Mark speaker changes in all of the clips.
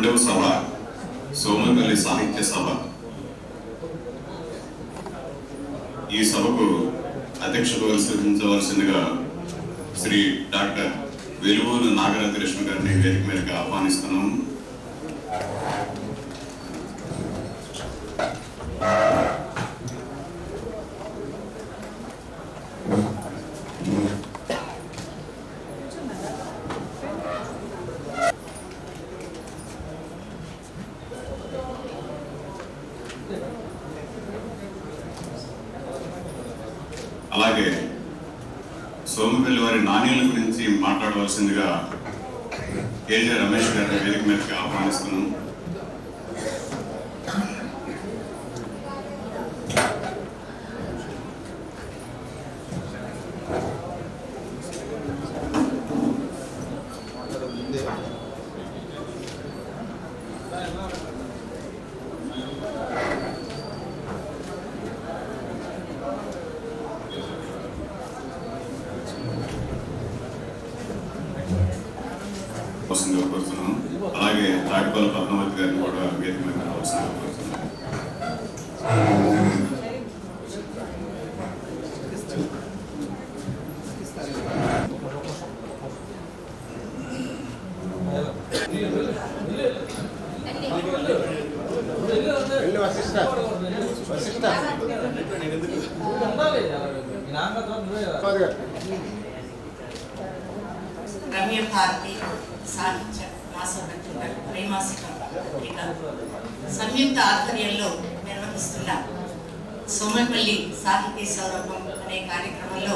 Speaker 1: రెండవ సభ సోమపల్లి సాహిత్య సభ. ఈ సభకు అధ్యక్షత వహించవలసిందిగా శ్రీ డాక్టర్ వెలువూరు నాగరాజకృష్ణ గారిని వేదిక మీదకి ఆహ్వానిస్తున్నాము. అలాగే సోమపల్లి వారి నాణ్యాల గురించి మాట్లాడవలసిందిగా కేజే రమేష్ గారిని వేదిక మీదకి ఆహ్వానిస్తున్నాం. కోరుతున్నాం. అలాగే రాకపోల పద్మావతి గారిని కూడా వేదిక మీద రావాల్సిందిగా కోరుతున్నాం.
Speaker 2: రమ్య భారతి సాహిత్య మాసపత్రిక త్రైమాసిక పత్రిక సంయుక్త ఆధ్వర్యంలో నిర్వహిస్తున్న సోమపల్లి సాహితీ సౌరభం అనే కార్యక్రమంలో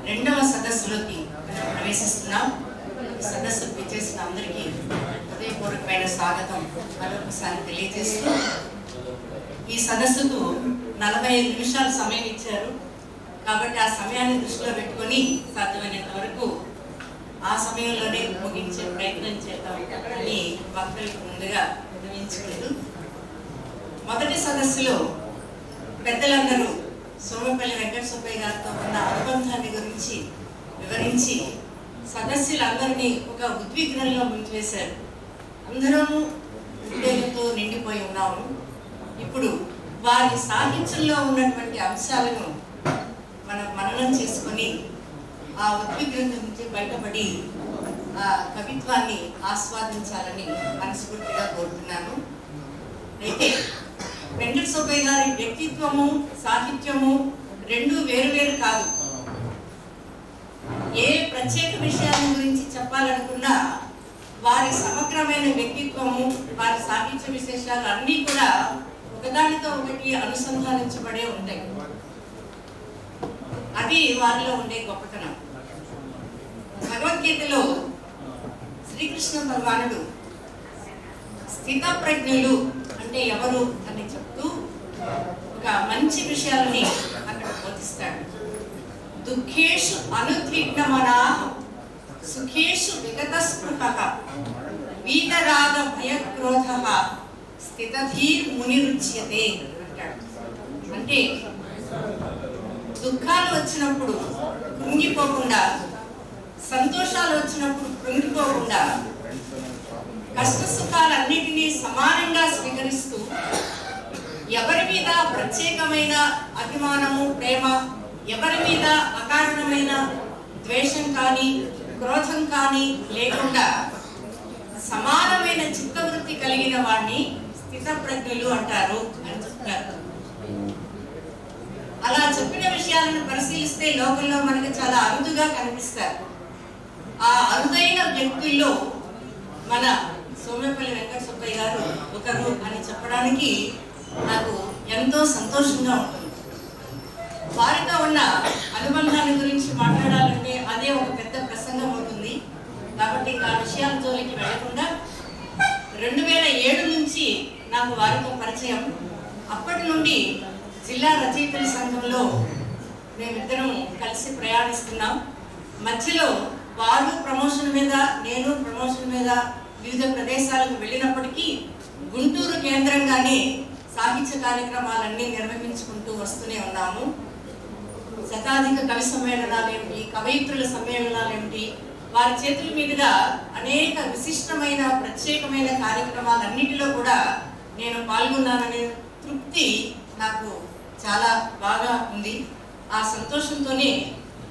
Speaker 2: రెండవ సదస్సులోకి మనం ప్రవేశిస్తున్నాం. ఈ సదస్సుకు విచ్చేసిన అందరికీ హృదయపూర్వకమైన స్వాగతం మరొకసారి తెలియజేస్తూ, ఈ సదస్సుకు 45 నిమిషాలు సమయం ఇచ్చారు కాబట్టి ఆ సమయాన్ని దృష్టిలో పెట్టుకొని సాధ్యమైనంత వరకు ఆ సమయంలోనే ముగించే ప్రయత్నం చేద్దాం అని వక్తలకు ముందుగా విన్నవించుకుంటూ, మొదటి సదస్సులో పెద్దలందరూ సోమపల్లి వెంకట సుబ్బయ్య గారితో ఉన్న అనుబంధాన్ని గురించి వివరించి సదస్సులందరినీ ఒక ఉద్విగ్నంలో ముంచివేశారు. అందరము ఉద్వేగంతో నిండిపోయి ఉన్నాము. ఇప్పుడు వారి సాహిత్యంలో ఉన్నటువంటి అంశాలను మనం మననం చేసుకొని ఆ ఉద్విగ్నత నుంచి బయటపడి ఆ కవిత్వాన్ని ఆస్వాదించాలని మనస్ఫూర్తిగా కోరుతున్నాను. అయితే వెంకట సుబ్బయ్య గారి వ్యక్తిత్వము సాహిత్యము రెండు వేరు కాదు. ఏ ప్రత్యేక విషయాల గురించి చెప్పాలనుకున్నా వారి సమగ్రమైన వ్యక్తిత్వము వారి సాహిత్య విశేషాలు అన్నీ కూడా ఒకదానితో ఒకటి అనుసంధానించబడే ఉంటాయి. అది వారిలో ఉండే గొప్పతనం. భగవద్గీతలో శ్రీకృష్ణ భగవానుడు స్థితప్రజ్ఞులు అంటే ఎవరు అని చెప్తూ ఒక మంచి విషయాలని అక్కడ బోధిస్తాడు. దుఃఖేషు అనుద్విగ్నమనాః సుఖేషు విగతస్పృహః వీతరాగ భయక్రోధః స్థితధీర్ మునిరుచ్యతే అంటాడు. అంటే దుఃఖాలు వచ్చినప్పుడు కృంగిపోకుండా, సంతోషాలు వచ్చినప్పుడు కృంగిపోకుండా, కష్ట సుఖాలన్నిటినీ సమానంగా స్వీకరిస్తూ ఎవరి మీద ప్రత్యేకమైన అభిమానము ప్రేమ, ఎవరి మీద అకారణమైన ద్వేషం కానీ క్రోధం కానీ లేకుండా సమానమైన చిత్తవృత్తి కలిగిన వాడిని స్థితప్రజ్ఞులు అంటారు అని చెప్తారు. అలా చెప్పిన విషయాలను పరిశీలిస్తే లోకంలో మనకు చాలా అరుదుగా కనిపిస్తారు. ఆ అరుదైన వ్యక్తుల్లో మన సోమపల్లి వెంకట సుబ్బయ్య గారు ఒకరు అని చెప్పడానికి నాకు ఎంతో సంతోషంగా ఉంటుంది. వారితో ఉన్న అనుబంధాన్ని గురించి మాట్లాడాలంటే అదే ఒక పెద్ద ప్రసంగం ఉంటుంది. కాబట్టి ఆ విషయాల జోలికి వెళ్లకుండా 2007 నుంచి నాకు వారితో పరిచయం. అప్పటి నుండి జిల్లా రచయితల సంఘంలో మేమిద్దరం కలిసి ప్రయాణిస్తున్నాం. మధ్యలో వారు ప్రమోషన్ మీద, నేను ప్రమోషన్ మీద వివిధ ప్రదేశాలకు వెళ్ళినప్పటికీ గుంటూరు కేంద్రంగానే సాహిత్య కార్యక్రమాలన్నీ నిర్వహించుకుంటూ వస్తూనే ఉన్నాము. శతాధిక కవి సమ్మేళనాలు ఏమిటి, కవయిత్రుల సమ్మేళనాలు ఏమిటి, వారి చేతుల మీదుగా అనేక విశిష్టమైన ప్రత్యేకమైన కార్యక్రమాలన్నిటిలో కూడా నేను పాల్గొన్నాననే తృప్తి నాకు చాలా బాగా ఉంది. ఆ సంతోషంతోనే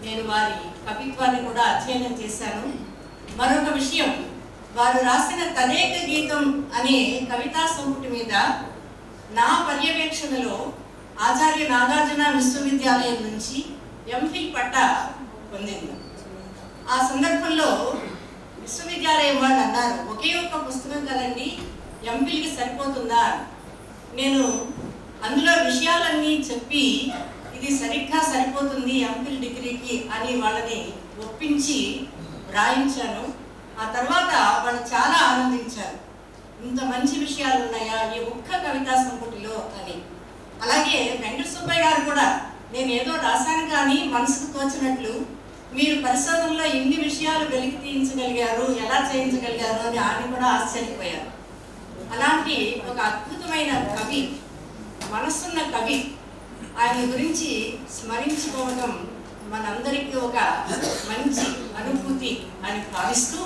Speaker 2: నేను వారి కవిత్వాన్ని కూడా అధ్యయనం చేశాను. మరొక విషయం, వారు రాసిన తదేక గీతం అనే కవితా సంపుటి మీద నా పర్యవేక్షణలో ఆచార్య నాగార్జున విశ్వవిద్యాలయం నుంచి ఎంఫిల్ పట్టా పొందింది. ఆ సందర్భంలో విశ్వవిద్యాలయం వాళ్ళు అన్నారు, ఒకే ఒక్క పుస్తకం కదండి, ఎంఫిల్కి సరిపోతుందా? నేను అందులో విషయాలన్నీ చెప్పి ఇది సరిగ్గా సరిపోతుంది ఎంఫిల్ డిగ్రీకి అని వాళ్ళని ఒప్పించి వ్రాయించాను. ఆ తర్వాత వాళ్ళు చాలా ఆనందించారు, ఇంత మంచి విషయాలు ఉన్నాయా ఈ ఒక్క కవితా సంపుటిలో అని. అలాగే వెంకట సుబ్బయ్య గారు కూడా, నేను ఏదో రాశాను కానీ మనసుకు తోచినట్లు మీరు పరిశోధనలో ఎన్ని విషయాలు వెలికి తీయించగలిగారు, ఎలా చేయించగలిగారు అని ఆయన కూడా ఆశ్చర్యపోయారు. అలాంటి ఒక అద్భుతమైన కవి, మనసున్న కవి, ఆయన గురించి స్మరించుకోవడం మనందరికీ ఒక మంచి అనుభూతి అని భావిస్తూ,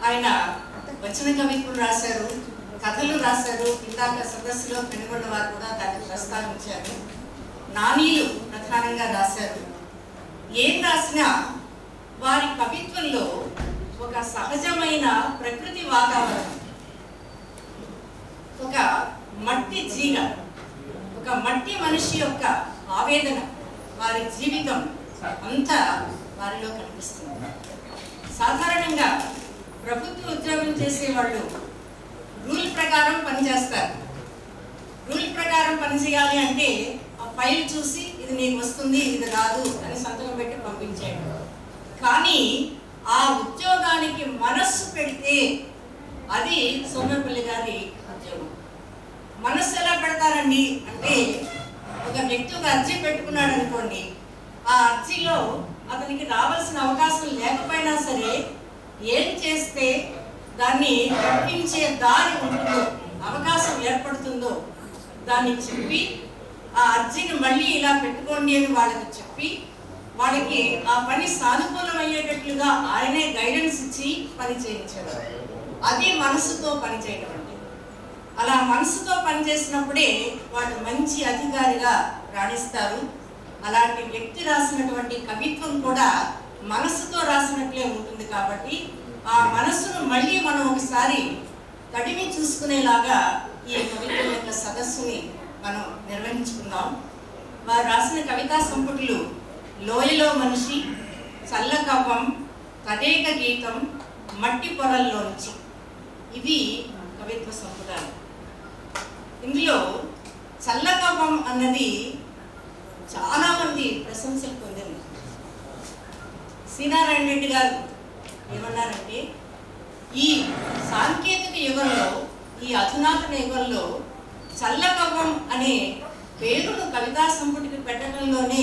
Speaker 2: ఆయన వచన కవిత్వం రాశారు, కథలు రాశారు. ఇందాక సదస్సులో పెనుగొండ వారు కూడా దాన్ని ప్రస్తావించారు. నానీలు ప్రధానంగా రాశారు. ఏం రాసినా వారి కవిత్వంలో ఒక సహజమైన ప్రకృతి వాతావరణం, ఒక మట్టి జీగ, ఒక మట్టి మనిషి యొక్క ఆవేదన, వారి జీవితం అంతా వారిలో కనిపిస్తుంది. సాధారణంగా ప్రభుత్వ ఉద్యోగం చేసే వాళ్ళు రూల్ ప్రకారం పనిచేస్తారు. రూల్ ప్రకారం పనిచేయాలి అంటే ఆ ఫైల్ చూసి ఇది నీకు వస్తుంది, ఇది రాదు అని సంతకం పెట్టి పంపించాడు. కానీ ఆ ఉద్యోగానికి మనస్సు పెడితే అది సోమేపల్లి గారి ఉద్యోగం. మనస్సు ఎలా పెడతారండి అంటే, ఒక వ్యక్తి ఒక అర్జీ పెట్టుకున్నాడు అనుకోండి, ఆ అర్జీలో అతనికి రావాల్సిన అవకాశం లేకపోయినా సరే ఏం చేస్తే దాన్ని కల్పించే దారి ఉంటుందో, అవకాశం ఏర్పడుతుందో దాన్ని చెప్పి ఆ అర్జీని మళ్ళీ ఇలా పెట్టుకోండి అని వాళ్ళకి చెప్పి, వాళ్ళకి ఆ పని సానుకూలం అయ్యేటట్లుగా ఆయనే గైడెన్స్ ఇచ్చి పని చేయించారు. అది మనసుతో పని చేయడం అంటే. అలా మనసుతో పనిచేసినప్పుడే వాళ్ళు మంచి అధికారిగా రాణిస్తారు. అలాంటి వ్యక్తి రాసినటువంటి కవిత్వం కూడా మనసుతో రాసినట్లే ఉంటుంది. కాబట్టి ఆ మనసును మళ్ళీ మనం ఒకసారి తడిమి చూసుకునేలాగా ఈ కవిత్వం యొక్క సదస్సుని మనం నిర్వహించుకుందాం. వారు రాసిన కవితా సంపుటులు లోయలో మనిషి, చల్లకవ్వం, తదేక గీతం, మట్టి పొరల్లోంచి, ఇవి కవిత్వ సంపుటాలు. ఇందులో చల్లకవ్వం అన్నది చాలా మంది ప్రశంసలు పొందింది. శ్రీనారాయణ రెడ్డి గారు ఏమన్నారంటే, ఈ సాంకేతిక యుగంలో, ఈ అధునాతన యుగంలో చల్లకవ్వం అనే పేరును కవితా సంపుటికి పెట్టడంలోనే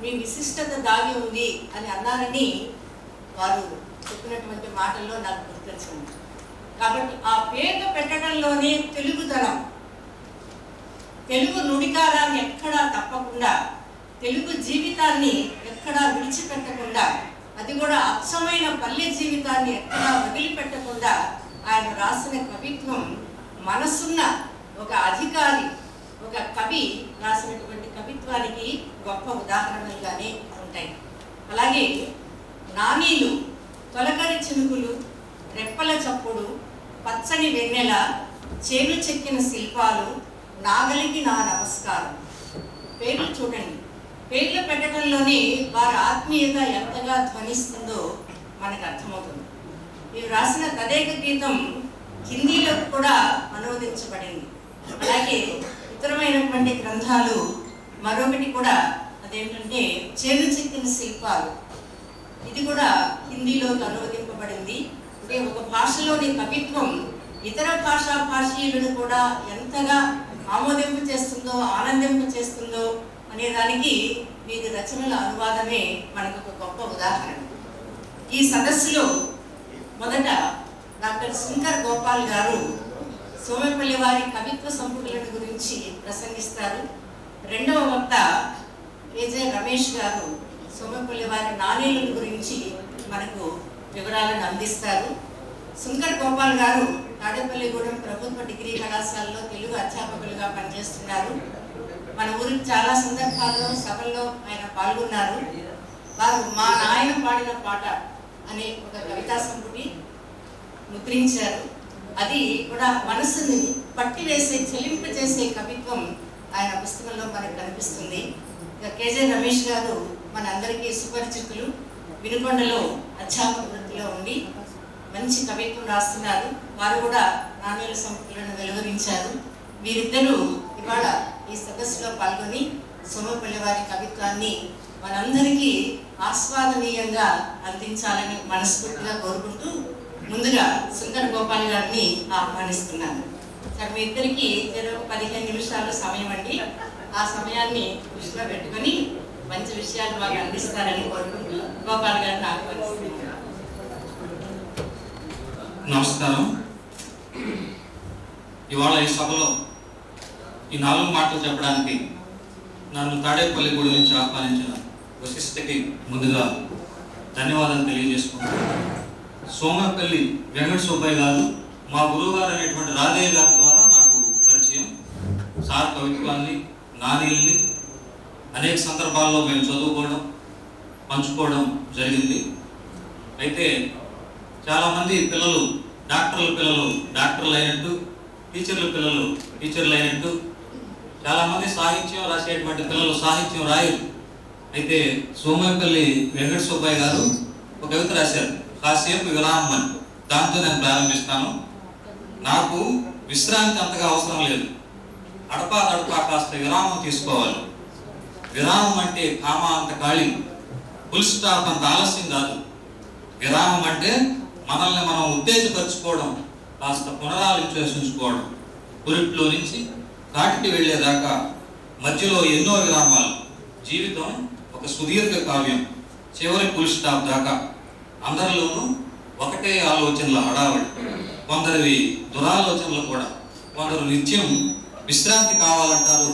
Speaker 2: మీ విశిష్టత దాగి ఉంది అని అన్నారని వారు చెప్పినటువంటి మాటల్లో నాకు గుర్తొచ్చింది. కాబట్టి ఆ పేరు పెట్టడంలోనే తెలుగుదనం, తెలుగు నుడికారాన్ని ఎక్కడా తప్పకుండా, తెలుగు జీవితాన్ని ఎక్కడా విడిచిపెట్టకుండా, అది కూడా అచ్చమైన పల్లె జీవితాన్ని ఎక్కడా వదిలిపెట్టకుండా ఆయన రాసిన కవిత్వం మనసున్న ఒక అధికారి, ఒక కవి రాసినటువంటి కవిత్వానికి గొప్ప ఉదాహరణలుగానే ఉంటాయి. అలాగే నానీలు, తొలకరి చినుకులు, రెప్పల చప్పుడు, పచ్చని వెన్నెల, చేను చెక్కిన శిల్పాలు, నాగలికి నా నమస్కారం. పేర్లు చూడండి, పేర్లు పెట్టడంలోనే వారి ఆత్మీయత ఎంతగా ధ్వనిస్తుందో మనకు అర్థమవుతుంది. ఇవి రాసిన తదేక గీతం హిందీలో కూడా అనువదించబడింది. అలాగే ఇతరమైనటువంటి గ్రంథాలు మరొకటి కూడా, అదేంటంటే చేను చెక్కిన శిల్పాలు, ఇది కూడా హిందీలోకి అనువదింపబడింది. అంటే ఒక భాషలోని కవిత్వం ఇతర భాషీయులను కూడా ఎంతగా ఆమోదింపు చేస్తుందో, ఆనందింపు చేస్తుందో అనే దానికి వీరి రచనల అనువాదమే మనకు ఒక గొప్ప ఉదాహరణ. ఈ సదస్సులో మొదట డాక్టర్ శంకర్ గోపాల్ గారు సోమేపల్లి వారి కవిత్వ సంపుటులను గురించి ప్రసంగిస్తారు. రెండవ వక్త ఏజే రమేష్ గారు సోమేపల్లి వారి నాణేలను గురించి మనకు వివరాలను అందిస్తారు. సుంకర్ గోపాల్ గారు తాడేపల్లిగూడెం ప్రభుత్వ డిగ్రీ కళాశాలలో తెలుగు అధ్యాపకులుగా పనిచేస్తున్నారు. మన ఊరికి చాలా సందర్భాల్లో సభల్లో ఆయన పాల్గొన్నారు. వారు మా నాయన పాడిన పాట అనే ఒక కవితా సంపుటి ముద్రించారు. అది కూడా మనసుని పట్టివేసే చెలింపజేసే కవిత్వం ఆయన పుస్తకంలో మనకు కనిపిస్తుంది. కేజే రమేష్ గారు మన అందరికీ సుపరిచితులు. వినుకొండలో అధ్యాపక వృత్తిలో ఉండి మంచి కవిత్వం రాస్తున్నారు. వారు కూడా నాణ్యాల సంపుటలను వెలువరించారు. వీరిద్దరూ ఇవాళ ఈ సదస్సులో పాల్గొని సోమపల్లి వారి కవిత్వాన్ని మనందరికీ ఆస్వాదనీయంగా అందించాలని మనస్ఫూర్తిగా కోరుకుంటూ ముందుగా సుంకర్ గోపాల్ గారిని ఆహ్వానిస్తున్నాను. సార్, మీ ఇద్దరికి 15 నిమిషాలు సమయం అండి. ఆ సమయాన్ని దృష్టిలో పెట్టుకొని మంచి విషయాలు మాకు అందిస్తారని కోరుకుంటూ గోపాల్ గారిని ఆహ్వానిస్తున్నాను.
Speaker 3: నమస్కారం. ఇవాళ ఈ సభలో ఈ 4 మాటలు చెప్పడానికి నన్ను తాడేపల్లిగూడెం నుంచి ఆహ్వానించిన వశిష్ఠకి ముందుగా ధన్యవాదాలు తెలియజేసుకుంటున్నాను. సోమపల్లి వెంకట సుబ్బయ్య గారు మా గురువు గారు అనేటువంటి రాధయ్య గారి ద్వారా నాకు పరిచయం. సార్ కవిత్వాన్ని, నాణ్యాల్ని అనేక సందర్భాల్లో మేము చదువుకోవడం, పంచుకోవడం జరిగింది. అయితే చాలామంది పిల్లలు డాక్టర్లు అయినట్టు, టీచర్లు అయినట్టు, చాలామంది సాహిత్యం రాసేటువంటి పిల్లలు సాహిత్యం రాయరు. అయితే సోమపల్లి వెంకట సుబ్బయ్య గారు ఒక కవిత రాశారు, కాసేపు విరామం అని. దాంతో నేను ప్రారంభిస్తాను. నాకు విశ్రాంతి అంతగా అవసరం లేదు, అడపా కాస్త విరామం తీసుకోవాలి. విరామం అంటే కామా అంత ఖాళీ, ఫుల్ స్టాప్ అంత ఆలస్యం కాదు. విరామం అంటే మనల్ని మనం ఉత్తేజపరచుకోవడం, కాస్త పునరాలోచించుకోవడం. పురిట్లో నుంచి కాటికి వెళ్ళేదాకా మధ్యలో ఎన్నో విరామాలు. జీవితం ఒక సుదీర్ఘ కావ్యం. చివరి ఫుల్ స్టాప్ దాకా అందరిలోనూ ఒకటే ఆలోచనల హడావడి. కొందరివి దురాలోచనలు కూడా. కొందరు నిత్యం విశ్రాంతి కావాలంటారు.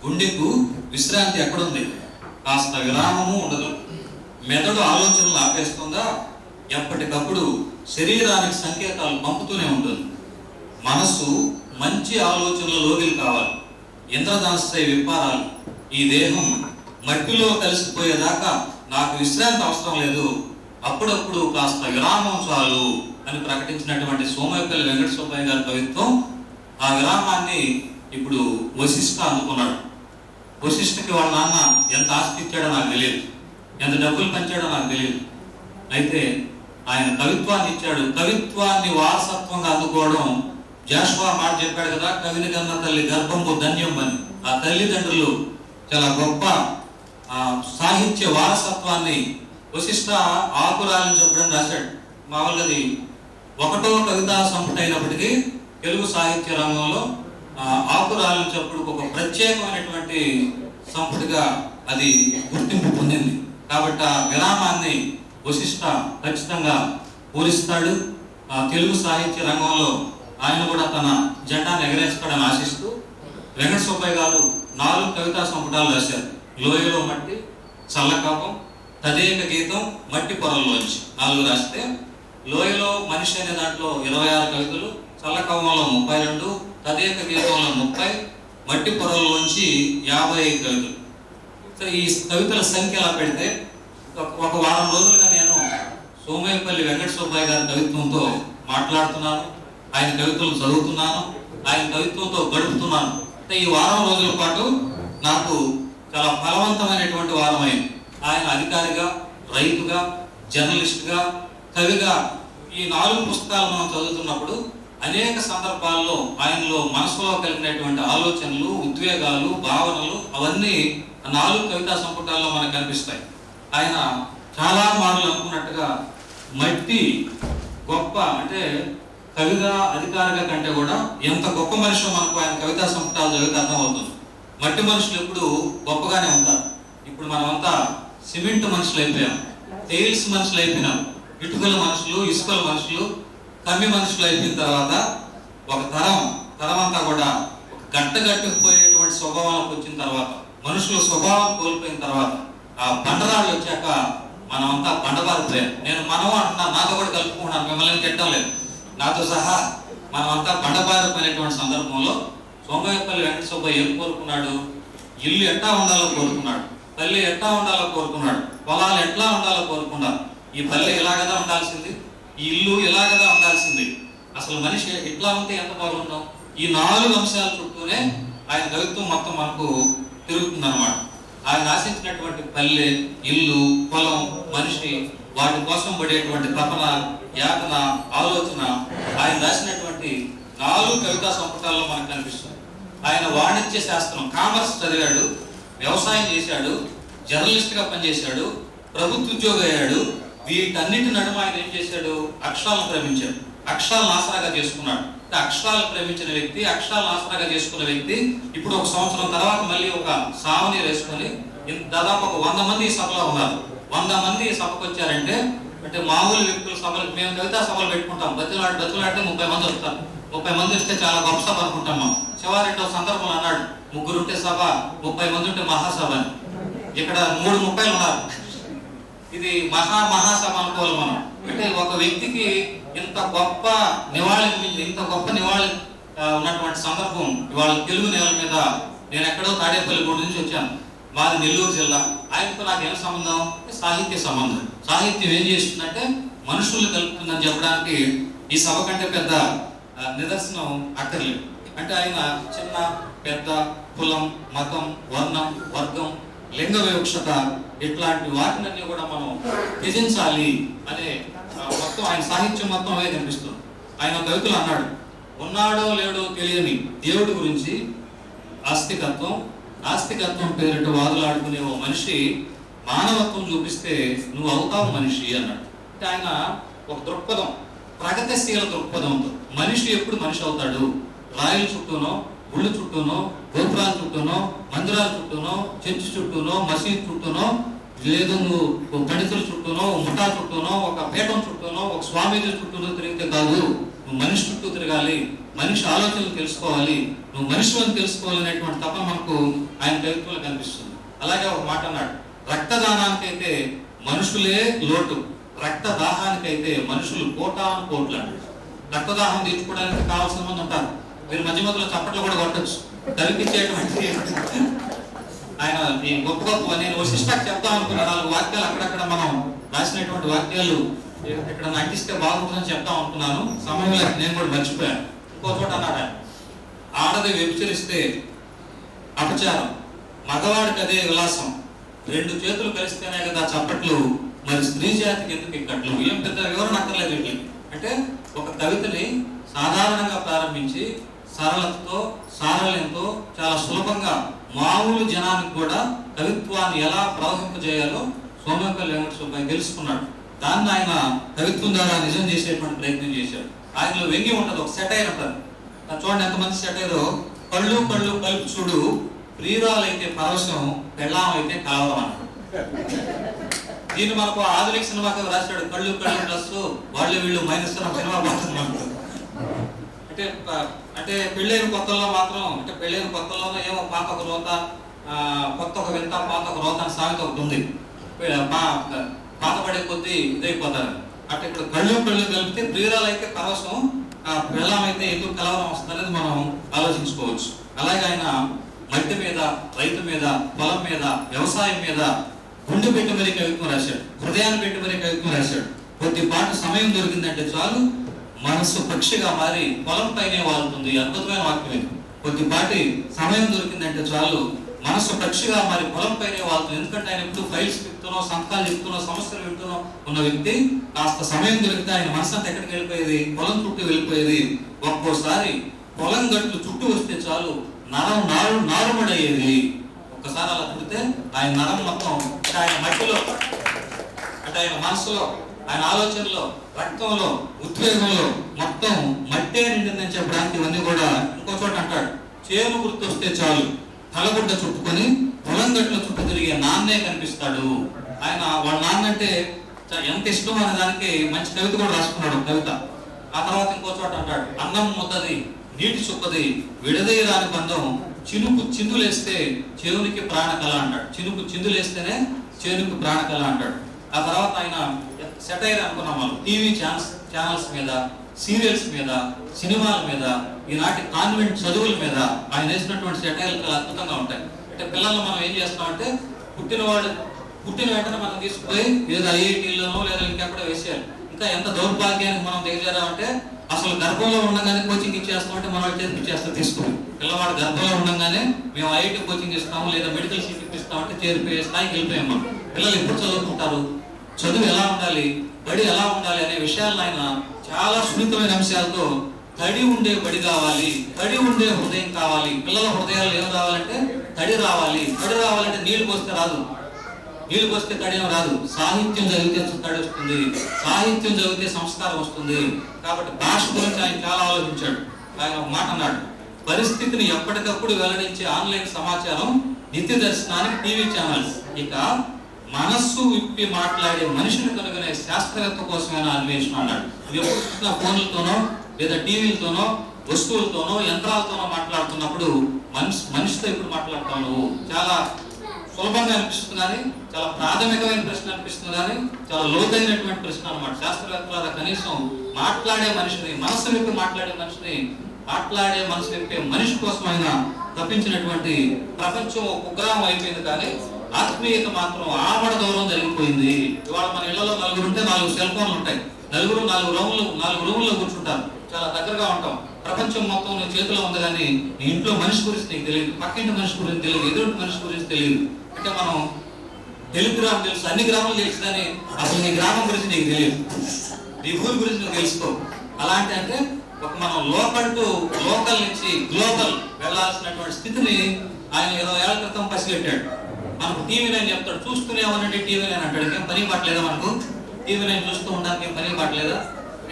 Speaker 3: గుండెకు విశ్రాంతి ఎక్కడుంది? కాస్త విరామము ఉండదు. మెదడు ఆలోచనలు ఆపేస్తుందా? ఎప్పటికప్పుడు శరీరానికి సంకేతాలు పంపుతూనే ఉంటుంది. మనసు మంచి ఆలోచనల లోగిలు కావాలి. ఇంద్రధనస్సై విప్పారాలు. ఈ దేహం మట్టిలో కలిసిపోయేదాకా నాకు విశ్రాంతి అవసరం లేదు, అప్పుడప్పుడు కాస్త విరామం చాలు అని ప్రకటించినటువంటి సోమపల్లి వెంకట సుబ్బయ్య గారి కవిత్వం. ఆ విరామాన్ని ఇప్పుడు వశిష్ఠ అందుకున్నాడు. వశిష్ఠకి వాళ్ళ నాన్న ఎంత ఆస్తి ఇచ్చాడో నాకు తెలియదు, ఎంత డబ్బులు పంచాడో నాకు తెలియదు. అయితే ఆయన కవిత్వాన్ని ఇచ్చాడు. కవిత్వాన్ని వారసత్వంగా అందుకోవడం, జాషువా మాట చెప్పాడు కదా, కవిని కన్న తల్లి గర్భంబు ధన్యం అని. ఆ తల్లిదండ్రులు చాలా గొప్ప సాహిత్య వారసత్వాన్ని వశిష్ఠ ఆకురాలని చెప్పడం రాశాడు. మామూలుగా 1వ కవితా సంపుటి అయినప్పటికీ తెలుగు సాహిత్య రంగంలో ఆకురాలని చెప్పుడు ఒక ప్రత్యేకమైనటువంటి సంపుటిగా అది గుర్తింపు పొందింది. కాబట్టి ఆ విరామాన్ని వశిష్ఠ ఖచ్చితంగా పూరిస్తాడు. తెలుగు సాహిత్య రంగంలో ఆయన కూడా తన జెండాను ఎగరేస్తాడని ఆశిస్తూ వెంకట సుబ్బయ్య గారు 4 కవితా సంపుటాలు రాశారు. లోయలో మట్టి, చల్లకాపం, తదేక గీతం, మట్టి పొరల్లోంచి 4 రాస్తే, లోయలో మనిషి అనే దాంట్లో 26 కవితలు, చల్లకాపంలో 32, తదేక గీతంలో 30, మట్టి పొరల్లోంచి 55 కవితలు. సో ఈ కవితల సంఖ్య ఎలా పెడితే ఒక వారం రోజులుగా నేను సోమపల్లి వెంకట సుబ్బయ్య గారి కవిత్వంతో మాట్లాడుతున్నాను, ఆయన కవితలు చదువుతున్నాను, ఆయన కవిత్వంతో గడుపుతున్నాను. అంటే ఈ వారం రోజుల పాటు నాకు చాలా ఫలవంతమైనటువంటి వారం అయింది. ఆయన అధికారిగా, రైతుగా, జర్నలిస్ట్గా, కవిగా ఈ 4 పుస్తకాలు మనం చదువుతున్నప్పుడు అనేక సందర్భాల్లో ఆయనలో మనసులో కలిగినటువంటి ఆలోచనలు, ఉద్వేగాలు, భావనలు అవన్నీ 4 కవితా సంపుటాల్లో మనకు కనిపిస్తాయి. ఆయన చాలా మార్లు అనుకున్నట్టుగా మట్టి గొప్ప, అంటే కవిగా, అధికారిగా కంటే కూడా ఎంత గొప్ప మనిషి మనకు ఆయన కవితా సంపుటాలు చదివితే అర్థమవుతుంది. మట్టి మనుషులు ఎప్పుడు గొప్పగానే ఉంటారు. ఇప్పుడు మనమంతా సిమెంట్ మనుషులు అయిపోయాం, టైల్స్ మనుషులు అయిపోయినాం, ఇటుకల మనుషులు, ఇసుకల మనుషులు, కమ్మి మనుషులు అయిపోయిన తర్వాత ఒక తరం అంతా కూడా ఒక గట్టుకుపోయేటువంటి స్వభావాలకు వచ్చిన తర్వాత, మనుషుల స్వభావం కోల్పోయిన తర్వాత, ఆ బండరాళ్ళు వచ్చాక మనమంతా బండబారిపోయాం. నేను మనం అంటున్నాను, నాతో కూడా కలుపుకుంటున్నాను, మిమ్మల్ని తిట్టడం లేదు, నాతో సహా మనమంతా బండబారిపోయినటువంటి సందర్భంలో సోమయ్యపల్లి వెంకట సుబ్బయ్య ఏం కోరుకున్నాడు? ఇల్లు ఎట్లా ఉండాలో కోరుకున్నాడు, పల్లె ఎట్లా ఉండాలో కోరుకున్నాడు, పొలాలు ఎట్లా ఉండాలో కోరుకున్నాడు. ఈ పల్లె ఇలాగదా ఉండాల్సింది, ఈ ఇల్లు ఇలాగదా ఉండాల్సింది, అసలు మనిషి ఎట్లా ఉంటే ఎంత బాగుంటాం. ఈ 4 అంశాల చుట్టూనే ఆయన కవిత్వం మొత్తం మనకు తిరుగుతుందన్నమాట. ఆయన ఆశించినటువంటి పల్లె, ఇల్లు, పొలం, మనిషి, వాటి కోసం పడేటువంటి తపన, యాతన, ఆలోచన ఆయన రాసినటువంటి 4 కవితా సంపుటాల్లో మనకు కనిపిస్తుంది. ఆయన వాణిజ్య శాస్త్రం, కామర్స్ చదివాడు, వ్యవసాయం చేశాడు, జర్నలిస్ట్ గా పనిచేశాడు, ప్రభుత్వ ఉద్యోగి అయ్యాడు. వీటన్నిటి నడుమ ఆయన ఏం చేశాడు? అక్షరాలను ప్రేమించాడు, అక్షరాలను ఆసరాగా చేసుకున్నాడు. అక్షరాలు ప్రేమించిన వ్యక్తి, అక్షరాలను ఆసరాగా చేసుకున్న వ్యక్తి ఇప్పుడు ఒక సంవత్సరం తర్వాత మళ్ళీ ఒక సావని వేసుకొని దాదాపు ఒక 100 మంది ఈ సభలో ఉన్నారు. 100 మంది ఈ సభకు వచ్చారంటే అంటే మామూలు వ్యక్తుల సభలు, మేము కవితా సభలు పెట్టుకుంటాం, బతులాడితే 30 మంది వస్తారు. 30 మంది వస్తే చాలా గొప్ప సభ అనుకుంటాం. మనం శివారెడ్డి సందర్భంలో అన్నాడు, 3 ఉంటే సభ, 30 మంది ఉంటే మహాసభ అని. ఇక్కడ 3 ఉన్నారు. ఇది మహాసభ అనుకోవాలి మనం. అంటే ఒక వ్యక్తికి ఇంత గొప్ప నివాళి ఉన్నటువంటి సందర్భం ఇవాళ తెలుగు నేల మీద. నేను ఎక్కడో తాడేపల్లి గూడ నుంచి వచ్చాను, మాది నెల్లూరు జిల్లా. ఆయనతో నాకు ఏం సంబంధం? సాహిత్య సంబంధం. సాహిత్యం ఏం చేస్తుందంటే మనుషుల్ని కలుపుతుందని చెప్పడానికి ఈ సభ కంటే పెద్ద నిదర్శనం అక్కర్లేదు. అంటే ఆయన చిన్న పెద్ద, కులం, మతం, వర్ణం, వర్గం, లింగ వివక్షత ఇట్లాంటి వాటినన్నీ కూడా మనం త్యజించాలి అనే మొత్తం ఆయన సాహిత్యం మొత్తం అవే కనిపిస్తుంది. ఆయన కవితలు అన్నాడు, ఉన్నాడో లేడో తెలియని దేవుడి గురించి ఆస్తికత్వం పేరిట వాదులాడుకునే ఓ మనిషి మానవత్వం చూపిస్తే నువ్వు అవుతావు మనిషి అన్నాడు. అంటే ఆయన ఒక దృక్పథం, ప్రగతిశీల దృక్పథంతో మనిషి ఎప్పుడు మనిషి అవుతాడు? రాయిల చుట్టూనో, గుళ్ళు చుట్టూనో, గోపురాల చుట్టూనో, మందిరాల చుట్టూనో, చర్చి చుట్టూనో, మసీద్ చుట్టూనో, లేదు నువ్వు పండితుల చుట్టూనో, ముఠా చుట్టూనో, ఒక పీఠం చుట్టూనో, ఒక స్వామీజీ చుట్టూనో తిరిగితే కాదు, నువ్వు మనిషి చుట్టూ తిరగాలి, మనిషి ఆలోచనలు తెలుసుకోవాలి, నువ్వు మనిషి అని తెలుసుకోవాలి అనేటువంటి తపన మనకు ఆయన కవిత్వంలో కనిపిస్తుంది. అలాగే ఒక మాట అన్నాడు, రక్తదానానికైతే మనుషులే లోటు, రక్తదాహానికైతే మనుషులు కోటాను కోట్లు అంటారు. రక్తదాహం తీర్చుకోవడానికి కావాల్సిన మంది ఉంటారు. మీరు మధ్య మధ్యలో చప్పట్లు కూడా కొట్టచ్చు. కల్పించేటువంటి ఆయన ఈ గొప్ప నేను వశిష్ఠకు చెప్తాం అనుకున్న 4 వాక్యాలు అక్కడక్కడ మనం రాసినటువంటి వాక్యాలు ఇక్కడ అంటిస్తే బాగుంటుందని చెప్తాం అనుకున్నాను. సమయంలో నేను కూడా మర్చిపోయాను. ఇంకో చోట అన్నాడు ఆయన, ఆడది వ్యభిచరిస్తే అపచారం, మగవాడికి అదే విలాసం, 2 చేతులు కలిస్తేనే కదా చప్పట్లు, మరి స్త్రీ జాతికి ఎందుకు ఇక్కట్లు? ఏం పెద్ద వివరణ అక్కర్లేదు వీటికి. అంటే ఒక కవితని సాధారణంగా ప్రారంభించి సరళతతో, సారళ్యంతో చాలా సులభంగా మామూలు జనానికి కూడా కవిత్వాన్ని ఎలా ప్రవహింపజేయాలో సోమయ్యపల్లి వెంకట సుబ్బయ్య తెలుసుకున్నాడు. దాన్ని ఆయన కవిత్వం ద్వారా నిజం చేసేటువంటి ప్రయత్నం చేశాడు. ఆయనలో వ్యంగ్య ఉంటుంది, ఒక సెటైర్ ఉంటుంది. చూడండి ఎంతమంది సెటైరో, కళ్ళు కలిపి చూడు, ప్రియురాలైతే పరవశం, పెళ్ళాం అయితే కలవరం అన్నాడు. దీన్ని మనకు ఆధునిక సినిమాకి రాశాడు, కళ్ళు ప్లస్ వాళ్ళు వీళ్ళు మైనస్ సినిమా బాగుంటుంది. అంటే పెళ్ళైన కొత్తల్లో మాత్రం, అంటే పెళ్ళైన కొత్తలోనే ఏమో పాత ఒక రోత, కొత్త ఒక వింత, పాత ఒక రోత అని సామెత ఒకటి ఉంది. పాతపడే కొద్దీ ఇదైపోతారు. అంటే ఇక్కడ కళ్ళు కలిపితే ప్రియురాలు అయితే పరవశం, పెళ్ళం అయితే ఎందుకు కలవరం వస్తుంది అనేది మనం ఆలోచించుకోవచ్చు. అలాగే ఆయన మట్టి మీద, రైతు మీద, పొలం మీద, వ్యవసాయం మీద గుండె పెట్టి మరీ కవిత్వం రాశాడు, హృదయాన్ని పెట్టి మరీ కవిత్వం రాశాడు. కొద్దిపాటు సమయం దొరికిందంటే చాలు మనస్సు పక్షిగా మారి పొలం పైనే వాళ్తుంది. అద్భుతమైన వాక్యం ఇది. కొద్దిపాటి సమయం దొరికిందంటే చాలు మనస్సు పక్షిగా మారి పొలం పైనే వాళ్తుంది. ఎందుకంటే ఆయన ఎప్పుడు ఫైల్స్ చెప్తున్నో, సంతకాలు చెప్తున్నో, సమస్యలు వింటున్నో ఉన్న వ్యక్తి కాస్త సమయం దొరికితే ఆయన మనసు అంతా ఎక్కడికి వెళ్ళిపోయేది? పొలం చుట్టూ వెళ్ళిపోయేది. ఒక్కోసారి పొలం గట్లు చుట్టూ వస్తే చాలు నరం నారుమడయ్యేది. ఒక్కసారి అలా చుడితే ఆయన నరం మొత్తం, అంటే ఆయన మట్టిలో, అంటే ఆయన మనసులో, ఆయన ఆలోచనలో, రక్తంలో, ఉద్వేగంలో మొత్తం మట్టే నిండిందని చెప్పడానికి ఇవన్నీ కూడా. ఇంకో చోట అంటాడు, చేను గుర్తొస్తే చాలు తలగుడ్డ చుట్టుకొని పొలం గట్ల చుట్టూ తిరిగే నాన్నే కనిపిస్తాడు. ఆయన వాళ్ళ నాన్న అంటే ఎంత ఇష్టం అనే దానికి మంచి కవిత కూడా రాసుకున్నాడు, కవిత. ఆ తర్వాత ఇంకో చోట అంటాడు, అన్నం ముద్దది, నీటి చుక్కది, విడదీయరాని బంధం, చినుకు చిందులేస్తే చెవునికి ప్రాణకళ అంటాడు. చినుకు చిందులేస్తేనే చేనుకు ప్రాణకళ అంటాడు. ఆ తర్వాత ఆయన సెటైర్ అనుకున్నాం మనం టీవీ ఛానల్స్ మీద, సీరియల్స్ మీద, సినిమాల మీద, ఈనాటి కాన్వెంట్ చదువుల మీద ఆయన వేసినటువంటి సెటైర్లు చాలా అద్భుతంగా ఉంటాయి. అంటే పిల్లల్ని మనం ఏం చేస్తామంటే పుట్టిన వెంటనే మనం తీసుకుపోయి ఏదో ఐఐటీలోనో లేదా ఇంకెక్కడో వేసేయాలి. ఇంకా ఎంత దౌర్భాగ్యానికి మనం దిగజారామంటే అసలు గర్భంలో ఉండగానే కోచింగ్ ఇచ్చేస్తామంటే మనం చేర్పించేస్తాం తీసుకుని. పిల్లవాడు గర్భంలో ఉండగానే మేము ఐఐటీ కోచింగ్ ఇస్తాము లేదా మెడికల్ సీట్ ఇప్పిస్తామంటే చేరిపోయే స్థాయికి వెళ్ళిపోయాం మనం. పిల్లలు ఎప్పుడు చదువుకుంటారు, చదువు ఎలా ఉండాలి, బడి ఎలా ఉండాలి అనే విషయాలను ఆయన చాలా సున్నితమైన అంశాలతో తడి ఉండే బడి కావాలి, తడి ఉండే హృదయం కావాలి. పిల్లల హృదయాలు ఏం రావాలంటే తడి రావాలి. తడి రావాలంటే నీళ్లు పోస్తే రాదు, నీళ్లు పోస్తే తడి ఏం రాదు. సాహిత్యం చదివితే తడి వస్తుంది, సాహిత్యం చదివితే సంస్కారం వస్తుంది. కాబట్టి భాష గురించి ఆయన చాలా ఆలోచించాడు. ఆయన ఒక మాట అన్నాడు, పరిస్థితిని ఎప్పటికప్పుడు వెల్లడించే ఆన్లైన్ సమాచారం, నిత్య దర్శనానికి టీవీ ఛానల్స్, ఇక మనస్సు విప్పి మాట్లాడే మనిషిని కనుగొనే శాస్త్రవేత్త కోసమైన అన్వేషణ అన్నాడు. ఇది ఎప్పుడు ఫోన్లతోనో లేదా టీవీలతోనో వస్తువులతోనో యంత్రాలతోనో మాట్లాడుతున్నప్పుడు మనిషితో ఇప్పుడు మాట్లాడతావు నువ్వు. చాలా సులభంగా అనిపిస్తుంది కానీ చాలా ప్రాథమికమైన ప్రశ్న అనిపిస్తుంది కానీ చాలా లోతైనటువంటి ప్రశ్న అన్నమాట. శాస్త్రవేత్తల కనీసం మాట్లాడే మనిషిని, మనసు విప్పి మాట్లాడే మనసు విప్పే మనిషి కోసం ఆయన తప్పించినటువంటి ప్రపంచం కుగ్రామం అయిపోయింది కానీ ఆత్మీయత మాత్రం ఆమడ దూరం జరిగిపోయింది. ఇవాళ మన ఇళ్లలో నలుగురు ఉంటే 4 సెల్ ఫోన్లు ఉంటాయి, నలుగురు 4 రూముల్లో కూర్చుంటారు, చాలా దగ్గరగా ఉంటాం. ప్రపంచం మొత్తం నీ చేతిలో ఉంది కానీ నీ ఇంట్లో మనిషి గురించి నీకు తెలియదు, పక్కింటి మనిషి గురించి తెలియదు, ఎదుటి మనిషి గురించి తెలియదు. అంటే మనం టెలిగ్రామ్ తెలుసు, అన్ని గ్రామాలు తెలుసు కానీ అసలు నీ గ్రామం గురించి నీకు తెలియదు, నీ ఊరి గురించి నువ్వు తెలుసుకో. అలాంటి అంటే ఒక మనం లోకల్ నుంచి గ్లోబల్ వెళ్లాల్సినటువంటి స్థితిని ఆయన 20 ఏళ్ల క్రితం పసిగట్టాడు. మనకు టీవీ నైన్ చెప్తాడు, చూస్తూనే ఉన్నాడంటే టీవీ నైన్ అంటాడు, ఏం పని పట్టలేదా మనకు, టీవీ నైన్ చూస్తూ ఉండడానికి ఏం పని పట్టలేదా,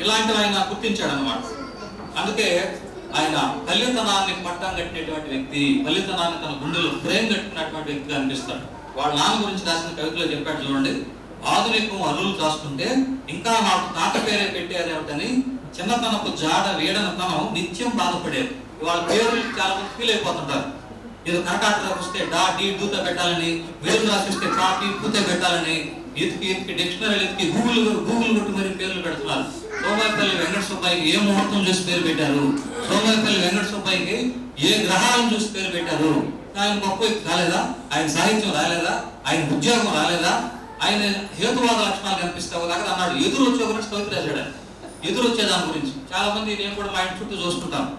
Speaker 3: ఇలాంటివి ఆయన గుర్తించాడు అన్నమాట. అందుకే ఆయన పల్లెతనాన్ని పట్టం కట్టినటువంటి వ్యక్తి, పల్లెతనాన్ని తన గుండెలో ఫ్రేమ్ కట్టినటువంటి వ్యక్తిగా అనిపిస్తాడు. వాళ్ళ నాన్న గురించి రాసిన కవితలో చెప్పాడు చూడండి, ఆధునికం అరువులు కాస్తుంటే ఇంకా నాకు తాత పేరే పెట్టారేమిటని చిన్నతనపు జాడ వీడనతనం నిత్యం బాధపడేది. వాళ్ళ పేర్లు చాలా మంది ఫీల్ అయిపోతుంటారు. ఏదో కరకాటలో వస్తే డి డూతో పెట్టాలని, వేలు రాసిస్తే కాపీ పూతే పెట్టాలని ఎతికి డిక్షనరీలు ఎతికి గూగుల్ కొట్టి మరి పేర్లు పెడుతున్నారు. సోమాయిపల్లి వెంకట సుబ్బాయికి ఏ ముహూర్తం చూసి పేరు పెట్టారు, సోమాయిపల్లి వెంకట సుబ్బాయికి ఏ గ్రహాలను చూసి పేరు పెట్టారు. ఆయన గొప్ప కాలేదా, ఆయన సాహిత్యం రాలేదా, ఆయన ఉద్యోగం రాలేదా, ఆయన హేతువాద లక్షణాలు కనిపిస్తావు దగ్గర అన్నాడు. ఎదురు వచ్చే గురించి కవిత రాశాడు, ఎదురు వచ్చే దాని గురించి. చాలా మంది నేను కూడా మా ఇంటి చుట్టూ చూసుకుంటాను,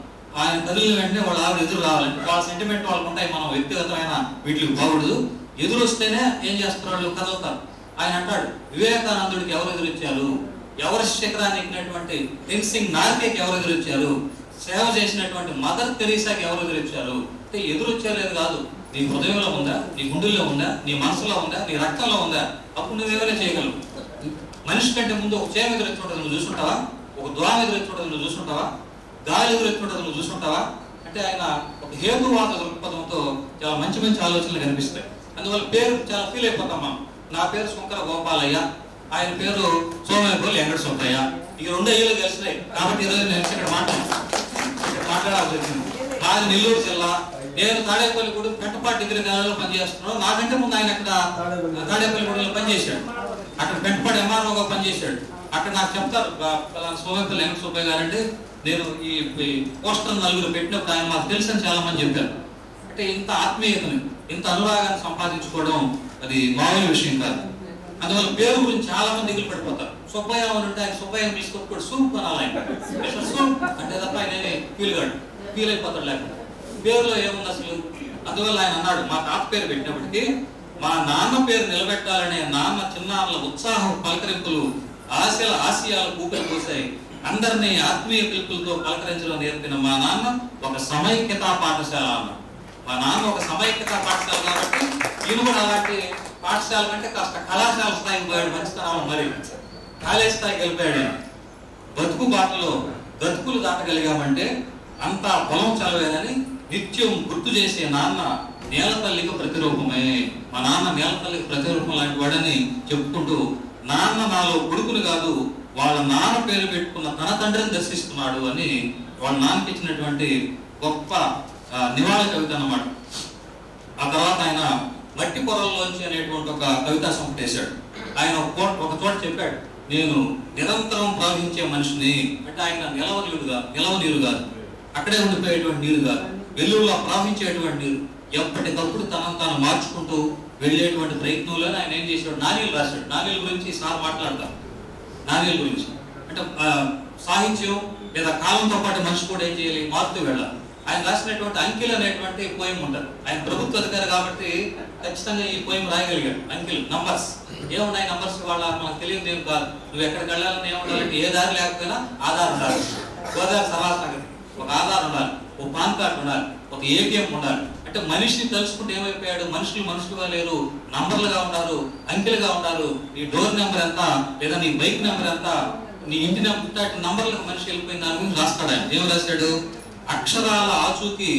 Speaker 3: ఆయన కదిలిన వెంటనే వాళ్ళ ఆవిడ ఎదురు రావాలంటే వాళ్ళ సెంటిమెంట్ వాళ్ళకు ఉంటాయి, మనం వ్యక్తిగతమైన వీటికి బాగుడదు. ఎదురు వస్తేనే ఏం చేస్తారు వాళ్ళు, కదులుతారు. ఆయన అంటాడు, వివేకానందుడికి ఎవరు ఎదురొచ్చారు, ఎవరి శిఖరాన్ని ఎక్కినటువంటి టెన్సింగ్ నార్కేకి ఎవరు ఎదురొచ్చారు, సేవ చేసినటువంటి మదర్ తెరీసాకి ఎవరు ఎదురొచ్చారు. అంటే ఎదురొచ్చేలేదు కాదు, నీ హృదయంలో ఉందా, నీ గుండెల్లో ఉందా, నీ మనసులో ఉందా, నీ రక్తంలో ఉందా, అప్పుడు నువ్వు ఏమైనా చేయగలవు. మనిషి కంటే ముందు ఒక చేమ ఎదురొచ్చి ఉంటుంది నువ్వు చూసుకుంటావా, ఒక ద్వారం ఎదురొచ్చి ఉంటుంది నువ్వు చూసుకుంటావా, గాలి ఎదురొచ్చి ఉంటుంది నువ్వు చూసుకుంటావా. అంటే ఆయన ఒక హేతువాద దృక్పథంతో చాలా మంచి ఆలోచనలు కనిపిస్తాయి. అందువల్ల పేరు చాలా ఫీల్ అయిపోతాం మనం. నా పేరు శంకర గోపాలయ్య, ఆయన పేరు సోమేపల్లి వెంకట సుబ్బయ్య, ఈ 2 అయ్యలు కలిసినాయి. కాబట్టి ఈరోజు నేను ఇక్కడ మాట్లాడాల్సి వచ్చింది. నాది నెల్లూరు జిల్లా, నేను తాడేపల్లిగూడెం పెంటపాటి డిగ్రీ కాలేజీలో పనిచేస్తున్నాను. నాకంటే ముందు ఆయన అక్కడ తాడేపల్లిగూడెంలో పనిచేశాడు, అక్కడ పెంటపాటి ఎంఆర్ఓగా పనిచేశాడు. అక్కడ నాకు చెప్తారు, సోమేపల్లి వెంకట సుబ్బయ్య గారంటే నేను ఈ పోస్టర్ 4 పెట్టినప్పుడు ఆయన మాకు తెలుసని చాలా మంది చెప్పారు. అంటే ఇంత ఆత్మీయతను, ఇంత అనురాగాన్ని సంపాదించుకోవడం అది మామూలు విషయం కాదు. అందువల్ల పేరు గురించి చాలా మంది దిగులు పడిపోతారు. సుబ్బయ్య అని ఉంటే ఆయన సుబ్బయ్యని తీసుకొచ్చి సూప్ అనాలి, ఆయన సూప్ అంటే తప్ప ఆయన ఫీల్ అయిపోతాడు లేకుండా. పేరులో ఏముంది అసలు. అందువల్ల ఆయన అన్నాడు, మా తాత పేరు పెట్టినప్పటికీ మా నాన్న పేరు నిలబెట్టాలనే నాన్న చిన్నారుల ఉత్సాహం పలకరింపులు ఆశయాలు ఊపిరి పోసాయి. అందరినీ ఆత్మీయ పిలుపులతో పలకరించడం నేర్పిన మా నాన్న ఒక సమైక్యతా పాఠశాల అన్నాడు. మా నాన్న ఒక సమైక్యతా పాఠశాల కాబట్టి ఈయన కూడా అలాంటి పాఠశాల కంటే కాస్త కళాశాల స్థాయికి పోయాడు. మంచితనం మరి కాలేజ్ స్థాయికి వెళ్ళిపోయాడు. బతుకు బాటలో గతుకులు దాటగలిగామంటే అంతా పొలం చలవేదని నిత్యం గుర్తు చేసే నాన్న నేల తల్లికి ప్రతిరూపమే. మా నాన్న నేల తల్లికి ప్రతిరూపం లాంటి వాడని చెప్పుకుంటూ నాన్న నాలో కొడుకుని కాదు వాళ్ళ నాన్న పేరు పెట్టుకున్న తన తండ్రిని దర్శిస్తున్నాడు అని వాళ్ళ నాన్నకి ఇచ్చినటువంటి గొప్ప నివాళి కవిత అన్నమాట. ఆ తర్వాత ఆయన మట్టి పొరల్లోంచి అనేటువంటి ఒక కవితా సంపుటేశాడు. ఆయన ఒక చోట చెప్పాడు, నేను నిరంతరం ప్రవహించే మనిషిని. అంటే ఆయన నిలవనీరు కాదు, అక్కడే ఉండిపోయేటువంటి నీరు కాదు, వెలుగులో ప్రవహించేటువంటి నీరు. ఎప్పటికప్పుడు తనను తాను మార్చుకుంటూ వెళ్ళేటువంటి ప్రయత్నంలో ఆయన ఏం చేశాడు, నాణ్యాలు రాశాడు. నాణ్యాల గురించి సార్ మాట్లాడతారు. నాణ్యాల గురించి అంటే సాహిత్యం లేదా కాలంతో పాటు మనిషి కూడా ఏం చేయాలి, మారుతూ వెళ్ళాలి. ఆయన రాసినటువంటి అంకెలు అనేటువంటి పోయం ఉంటుంది. ఆయన ప్రభుత్వ అధికారి కాబట్టి ఖచ్చితంగా ఈ పోయం రాయగలిగాడు. అంకెలు, నంబర్స్ ఏమున్నాయి, నంబర్స్ వాళ్ళ మనకు తెలియదు ఏం కాదు. నువ్వు ఎక్కడికి వెళ్ళాలని ఏముండాలంటే ఏ దారి లేకపోయినా ఆధార్ ఉండాలి. గోదావరి సర్వాసంగతి ఒక ఆధార్ ఉండాలి, ఒక పాన్ కార్డు ఉండాలి, ఒక ఏటీఎం ఉండాలి. అంటే మనిషిని తెలుసుకుంటే ఏమైపోయాడు, మనుషులుగా లేరు, నంబర్లుగా ఉన్నారు, అంకెలుగా ఉన్నారు. నీ డోర్ నెంబర్ ఎంత, లేదా నీ బైక్ నెంబర్ ఎంత, నీ ఇంటి నెంబర్, నంబర్లకు మనిషి వెళ్ళిపోయిన దాని గురించి రాస్తాడు. ఆయన ఏం రాశాడు, అక్షరాల ఆచూకి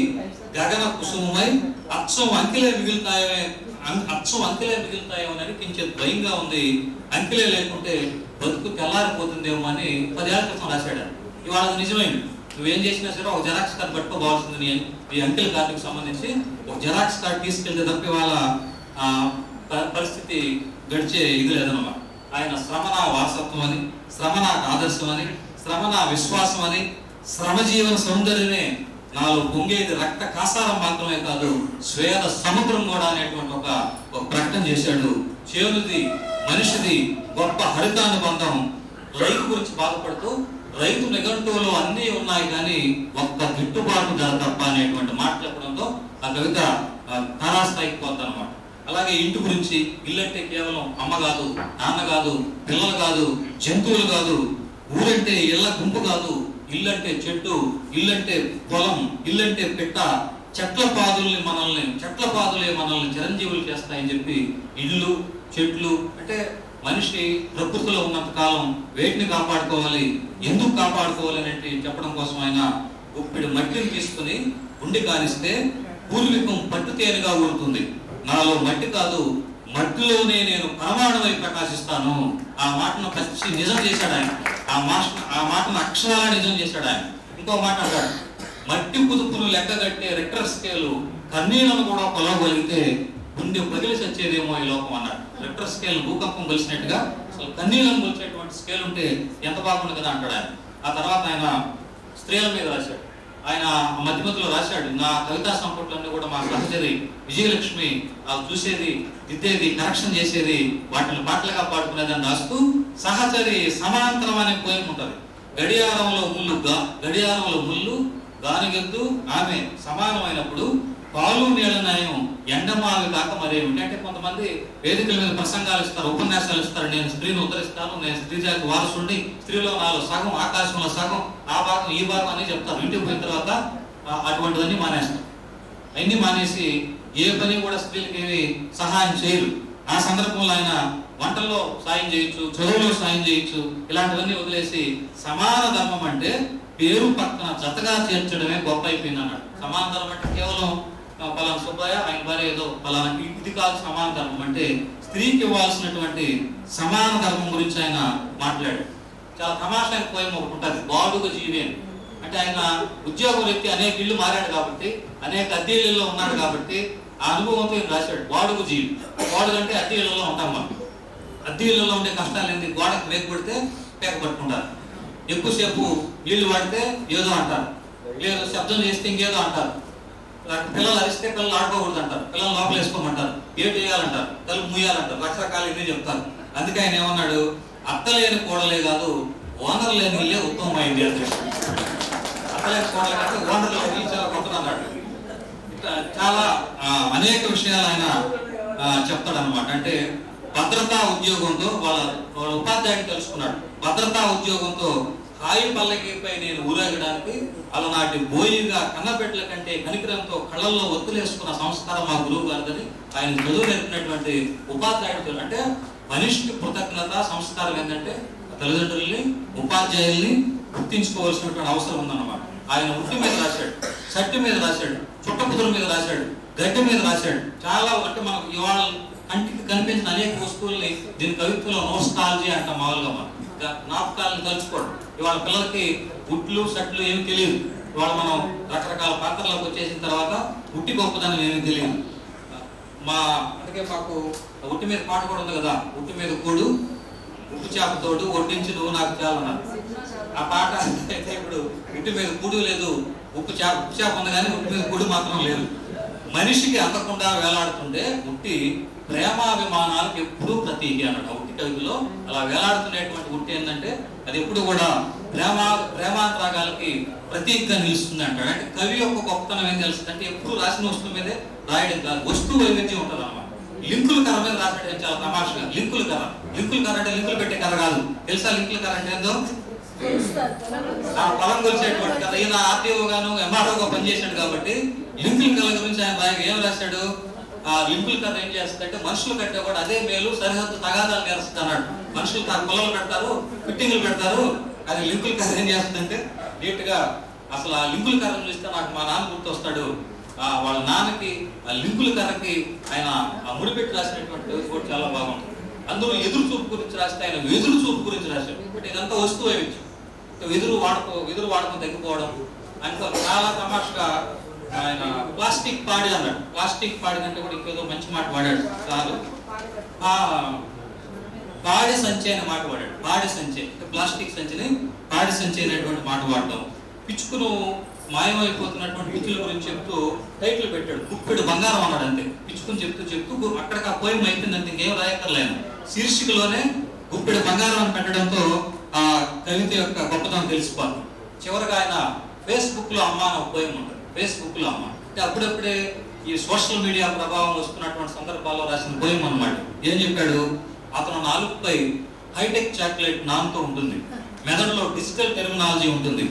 Speaker 3: గగన కుసుమై అచ్చం అంకెలే మిగులుతాయో అని కించెం భయంగా ఉంది. అంకెలే లేకుంటే బతుకు తెల్లారిపోతుందేమో అని 10 ఏళ్ల క్రితం రాశాడు. ఇవాళ అది నిజమైంది. నువ్వేం చేసినా సరే ఒక జెరాక్స్ కార్డు పట్టుకోవాల్సింది. ఈ అంకెల కార్డుకి సంబంధించి ఒక జెరాక్స్ కార్డు తీసుకెళ్తే తప్ప వాళ్ళ పరిస్థితి గడిచే ఇది లేదన్నమాట. ఆయన శ్రమణ వారసత్వం అని, శ్రమణ ఆదర్శం అని, శ్రమణ విశ్వాసం అని, శ్రమజీవన సౌందర్యమే నాలో పొంగేది రక్త కాసారం మాత్రమే కాదు, స్వేద సముద్రం కూడా అనేటువంటి ఒక ప్రకటన చేశాడు. చేనుది మనిషిది గొప్ప హరితానుబంధం. రైతు గురించి బాధపడుతూ రైతు నిఘంటువులో అన్నీ ఉన్నాయి కానీ ఒక్క గిట్టుబాటు ధర తప్ప అనేటువంటి మాట చెప్పడంతో ఆ కవిత తారాస్థాయికి పోతాను అనమాట. అలాగే ఇంటి గురించి, ఇల్లంటే కేవలం అమ్మ కాదు, నాన్న కాదు, పిల్లలు కాదు, జంతువులు కాదు, ఊరంటే ఇళ్ల గుంపు కాదు, ఇల్లంటే చెట్టు, ఇల్లంటే పొలం, ఇల్లంటే పెట్ట, చెట్ల పాదులే మనల్ని చిరంజీవులు చేస్తాయని చెప్పి ఇల్లు, చెట్లు అంటే మనిషి ప్రకృతిలో ఉన్నంత కాలం వేటిని కాపాడుకోవాలి, ఎందుకు కాపాడుకోవాలి అనేది చెప్పడం కోసం ఆయన గుప్పిడి మట్టిని తీసుకుని గుండె కానిస్తే పూర్వీకం పట్టుతేనగా ఊరుతుంది. నాలో మట్టి కాదు, మట్టిలోనే నేను పరమాణువై ప్రకాశిస్తాను. ఆ మాటను పచ్చి నిజం చేశాడు ఆయన. ఆ మాటను అక్షరాలా నిజం చేశాడు ఆయన. ఇంకో మాట అంటాడు, మట్టి కుదుపును లెక్కగట్టే రెక్టర్ స్కేలు కన్నీళ్లను కూడా కొలవగలిగితే గుండె పగిలి చచ్చేదేమో ఈ లోకం అన్నాడు. రెక్టర్ స్కేల్ భూకంపం కలిసినట్టుగా అసలు కన్నీళ్లను కొలిచేటువంటి స్కేల్ ఉంటే ఎంత బాగుంది కదా అంటాడు ఆయన. ఆ తర్వాత ఆయన స్త్రీల మీద రాశాడు. ఆయన మధ్యలో రాశాడు, నా కవితా సంపుట్లన్నీ కూడా మా సహచరి విజయలక్ష్మి చూసేది, దిద్దేది, కరెక్షన్ చేసేది, వాటిని పాటలుగా పాడుకునేదని రాస్తూ సహచరి సమాంతరం అనే పోయం ఉంటుంది. గడియారంలో ముళ్ళు గానిగెద్దు ఆమె సమానమైనప్పుడు పాలు నీళ్ళ న్యాయం ఎండమావి కాక మరేమిటి. అంటే కొంతమంది వేదికల మీద ప్రసంగాలు ఇస్తారు, ఉపన్యాసాలు ఇస్తారు, నేను స్త్రీని ఉద్ధరిస్తాను, నేను స్త్రీ జాతి వారసుండి, స్త్రీలో నాలో సగం, ఆకాశంలో సగం, ఆ భాగం ఈ భాగం అని చెప్తారు. ఇంటికి పోయిన తర్వాత అటువంటివన్నీ మానేస్తారు. అన్ని మానేసి ఏ పని కూడా స్త్రీలకి ఏమి సహాయం చేయరు. ఆ సందర్భంలో ఆయన వంటల్లో సాయం చేయొచ్చు, చదువులో సాయం చేయొచ్చు, ఇలాంటివన్నీ వదిలేసి సమాన ధర్మం అంటే పేరు పక్కన జతగా చేర్చడమే గొప్ప అయిపోయింది అన్నాడు. సమాన ధర్మం అంటే కేవలం పలానా సుబ్బయ్య ఆయన భార్య ఏదో పలానా, ఇది కాదు సమాన ధర్మం అంటే. స్త్రీకి ఇవ్వాల్సినటువంటి సమాన ధర్మం గురించి ఆయన మాట్లాడాడు. చాలా తమాషా పోయం ఒకటి ఉంటుంది, బాడుగ జీవి అని. అంటే ఆయన ఉద్యోగం వ్యక్తి అనేక ఇళ్ళు మారాడు కాబట్టి, అనేక అద్దె ఇళ్లలో ఉన్నాడు కాబట్టి ఆ అనుభవంతో ఈయన రాశాడు బాడుగ జీవి. బాడుగ అంటే అద్దె ఇళ్లలో ఉంటాం మనం. అద్దె ఇళ్లలో ఉండే కష్టాలు ఏంటి, గోడకు మేక పడితే పేక పట్టుకుంటారు, ఎక్కువసేపు నీళ్లు పడితే ఏదో అంటారు, లేదు శబ్దం చేస్తే ఇంకేదో అంటారు, పిల్లలు అరిస్తే పిల్లలు ఆడుకోకూడదు అంటారు, పిల్లలు లోపల వేసుకోమంటారు, ఏటు వేయాలంటారు, తలుపు ముయ్యాలంటారు, రకరకాలు ఇవన్నీ చెప్తారు. అందుకే ఆయన ఏమన్నాడు, అత్తలేని కోడలే కాదు ఓనర్ లేని ఇల్లే ఉత్తమమైంది అంటే. అత్తలేని కోడలే కాదు ఓనర్ లేని ఇల్లు చాలా గొప్పది అన్నాడు. చాలా అనేక విషయాలు ఆయన చెప్తాడు అనమాట. అంటే భద్రతా ఉద్యోగంతో వాళ్ళ ఉపాధ్యాయుడు తెలుసుకున్నాడు. భద్రతా ఉద్యోగంతో హాయి పల్లకిపై నేను ఊరేగడానికి అలనాటి బోయిగా కన్నబిడ్డల కంటే కనికరంతో కళ్ళల్లో ఒత్తులేసుకున్న సంస్కారం మా గురువు గారిదని ఆయన చదువు నేర్పినటువంటి ఉపాధ్యాయుడు. అంటే మనిషికి కృతజ్ఞత సంస్కారం ఏంటంటే తల్లిదండ్రుల్ని, ఉపాధ్యాయుల్ని గుర్తించుకోవాల్సినటువంటి అవసరం ఉందన్నమాట. ఆయన ఉట్టి మీద రాశాడు, సట్టి మీద రాశాడు, చుట్టకుదురు మీద రాశాడు, గడ్డి మీద రాశాడు. చాలా అంటే మనకు ఇవాళ కంటికి కనిపించిన అనేక వస్తువుల్ని దీని కవిత్వంలో నోస్టాలజీ అంటాం. మామూలుగా మనం జ్ఞాపకాలను తలుచుకోవడం. ఇవాళ పిల్లలకి ఉట్లు సట్లు ఏమి తెలియదు. ఇవాళ మనం రకరకాల పాత్రలకు వచ్చేసిన తర్వాత ఉట్టి గొప్పదని ఏమి తెలియదు. అందుకే మాకు ఒట్టి మీద పాట కూడా ఉంది కదా, ఒట్టి మీద కూడు ఉప్పు చేపతోడు వడ్డించి నువ్వు నాకు చాలన్నారు. ఆ పాట అయితే ఇప్పుడు ఉట్టి మీద కూడు లేదు, ఉప్పు చేప ఉంది కానీ ఉట్టి మీద కూడు మాత్రం లేదు. మనిషికి అందకుండా వేలాడుతుంటే ఉట్టి ప్రేమాభిమానాలకు ఎప్పుడూ ప్రతీకి అన్నాడు. ఉట్టి కవితలో అలా వేలాడుతున్నటువంటి ఉట్టి ఏంటంటే అది ఎప్పుడు కూడా ప్రేమాంతరాగాలకి ప్రతీకగా నిలుస్తుంది అంటాడు. అంటే కవి యొక్క గొప్పతనం ఏం తెలుస్తుంది అంటే ఎప్పుడు రాసిన వస్తువు మీదే రాయడం కాదు, వస్తువు వైవిధ్యం ఉంటుంది అన్నమాట. లింకుల కథ మీద రాసాడు చాలా తమాషగా. లింకుల కథ అంటే లింకులు పెట్టే కథ కాదు. తెలుసా లింకుల కథ అంటే ఏందో? పొలం కొలిచేటువంటి కథ. ఈయన ఆర్టీఓ గాను ఎంఆర్ఓగా పనిచేశాడు కాబట్టి లింకుల కథ గురించి ఆయన ఏం రాశాడు? ఆ లింకుల కథ ఏం చేస్తుందంటే మనుషులు కట్టే కూడా అదే మేలు సరిహద్దు తగాదాలు నేర్స్తుంది అన్నాడు. మనుషులు కులలు పెడతారు, ఫిట్టింగ్లు పెడతారు. అది లింకుల కథ ఏం చేస్తుందంటే నీట్ గా అసలు ఆ లింకుల కథను చూస్తే నాకు మా నాన్న గుర్తొస్తాడు. వాళ్ళ నాన్నకి ఆ లింకుల కథకి ఆయన ముడిపెట్టి రాసినటువంటి కూడా చాలా బాగుంటుంది. అందులో ఎదురు చూపు గురించి రాస్తే ఆయన వెదురు చూపు గురించి రాశాడు. అంటే ఇదంతా వస్తువు వేయచ్చు. వెదురు వాడకం తగ్గిపోవడం అంటే చాలా తమాషగా ఆయన ప్లాస్టిక్ పాడి అన్నాడు. ప్లాస్టిక్ పాడి కంటే కూడా ఇంకేదో మంచి మాట వాడాడు. చాలు పాడి సంచి అనే మాట వాడాడు. పాడి సంచి ప్లాస్టిక్ సంచిని పాడి సంచి అనేటువంటి మాట వాడటం. పిచ్చుకును మాయమైపోతున్నటువంటి పిచ్చుల గురించి చెప్తూ టైటిల్ పెట్టాడు, గుప్పెడు బంగారం అన్నాడు. అంతే పిచ్చుకుని చెప్తూ అక్కడికి ఆ పోయం అయిపోయింది. అంతే ఇంకేం రాయక్కర్లేను. శీర్షికలోనే గుప్పెడు బంగారం అని పెట్టడంతో ఆ కవిత యొక్క గొప్పతనం తెలిసిపోతుంది. చివరిగా ఆయన ఫేస్బుక్ లో అమ్మ అని ఒక పోయం ఉంటుంది. ఫేస్బుక్ లో అమ్మ అంటే అప్పుడప్పుడే ఈ సోషల్ మీడియా ప్రభావం వస్తున్నటువంటి సందర్భాల్లో రాసిన పోయం అన్నమాట. ఏం చెప్పాడు? అతను నాలుగుపై హైటెక్ చాక్లెట్ నాన్తో ఉంటుంది, మెదడులో డిజిటల్ టెర్మినాలజీ ఉంటుంది,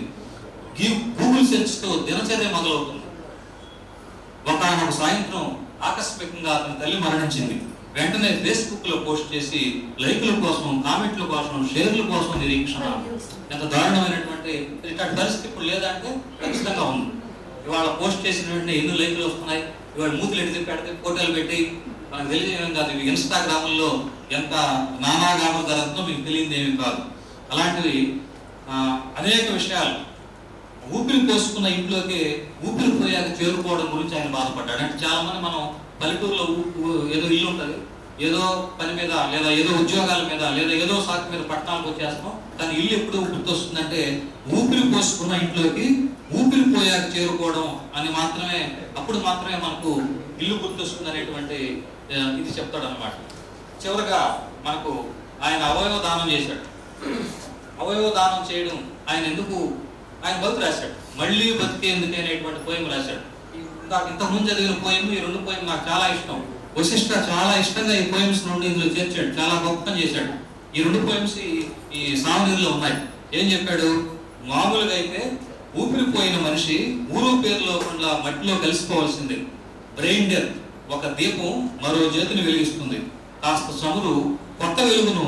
Speaker 3: గూగుల్ సెర్చ్ తో దినచర్య మొదలవుతుంది. ఒకనొక సాయంత్రం ఆకస్మికంగా అతని తల్లి మరణించింది. వెంటనే ఫేస్బుక్ లో పోస్ట్ చేసి లైకుల కోసం, కామెంట్ల కోసం, షేర్ల కోసం నిరీక్షణ. ఎంత దారుణమైనటువంటి ఇట్లాంటి పరిస్థితి ఇప్పుడు లేదంటే ఖచ్చితంగా ఉంది. ఇవాళ పోస్ట్ చేసిన వెంటనే ఎన్ని లైకులు వస్తున్నాయి, ఇవాళ మూతులు ఎడితే పెడితే ఫోటోలు పెట్టి మనకు తెలియజేయడం కాదు. ఇవి ఇన్స్టాగ్రాముల్లో ఎంత నానాగామ జరుగుతుందో మీకు తెలియదు ఏమి కాదు. అలాంటివి అనేక విషయాలు. ఊపిరి పోసుకున్న ఇంట్లోకి ఊపిరి పోయాక చేరుకోవడం గురించి ఆయన బాధపడ్డాడు. అంటే చాలా మంది మనం పల్లెటూరులో ఏదో ఇల్లు ఉంటుంది, ఏదో పని మీద లేదా ఏదో ఉద్యోగాల మీద లేదా ఏదో సాకు మీద పట్టణాలకు వచ్చేస్తాం. కానీ ఇల్లు ఎప్పుడు గుర్తొస్తుందంటే ఊపిరి పోసుకున్న ఇంట్లోకి ఊపిరి పోయాక చేరుకోవడం అని మాత్రమే, అప్పుడు మాత్రమే మనకు ఇల్లు గుర్తొస్తుంది అనేటువంటి ఇది చెప్తాడు అన్నమాట. చివరిగా మనకు ఆయన అవయవ దానం చేశాడు. అవయవ దానం చేయడం ఆయన బతుకు రాశాడు. మళ్ళీ బతికేందుకు అనేటువంటి పోయం రాశాడు. ఇంతకుముందు చదివిన పోయం, ఈ రెండు పోయం నాకు చాలా ఇష్టం. వశిష్ఠ చాలా ఇష్టంగా ఈ పోయిమ్స్ నుండి ఇందులో చేర్చాడు, చాలా గొప్ప చేశాడు. ఈ రెండు పోయిమ్స్ ఈ సావనీరులో ఉన్నాయి. ఏం చెప్పాడు? మామూలుగా అయితే ఊపిరిపోయిన మనిషి ఊరు పేరు లేకుండా మట్టిలో కలిసిపోవాల్సిందే. బ్రెయిన్ డెత్ ఒక దీపం మరో జ్యోతిని వెలిగిస్తుంది. కాస్త చమురు కొత్త వెలుగును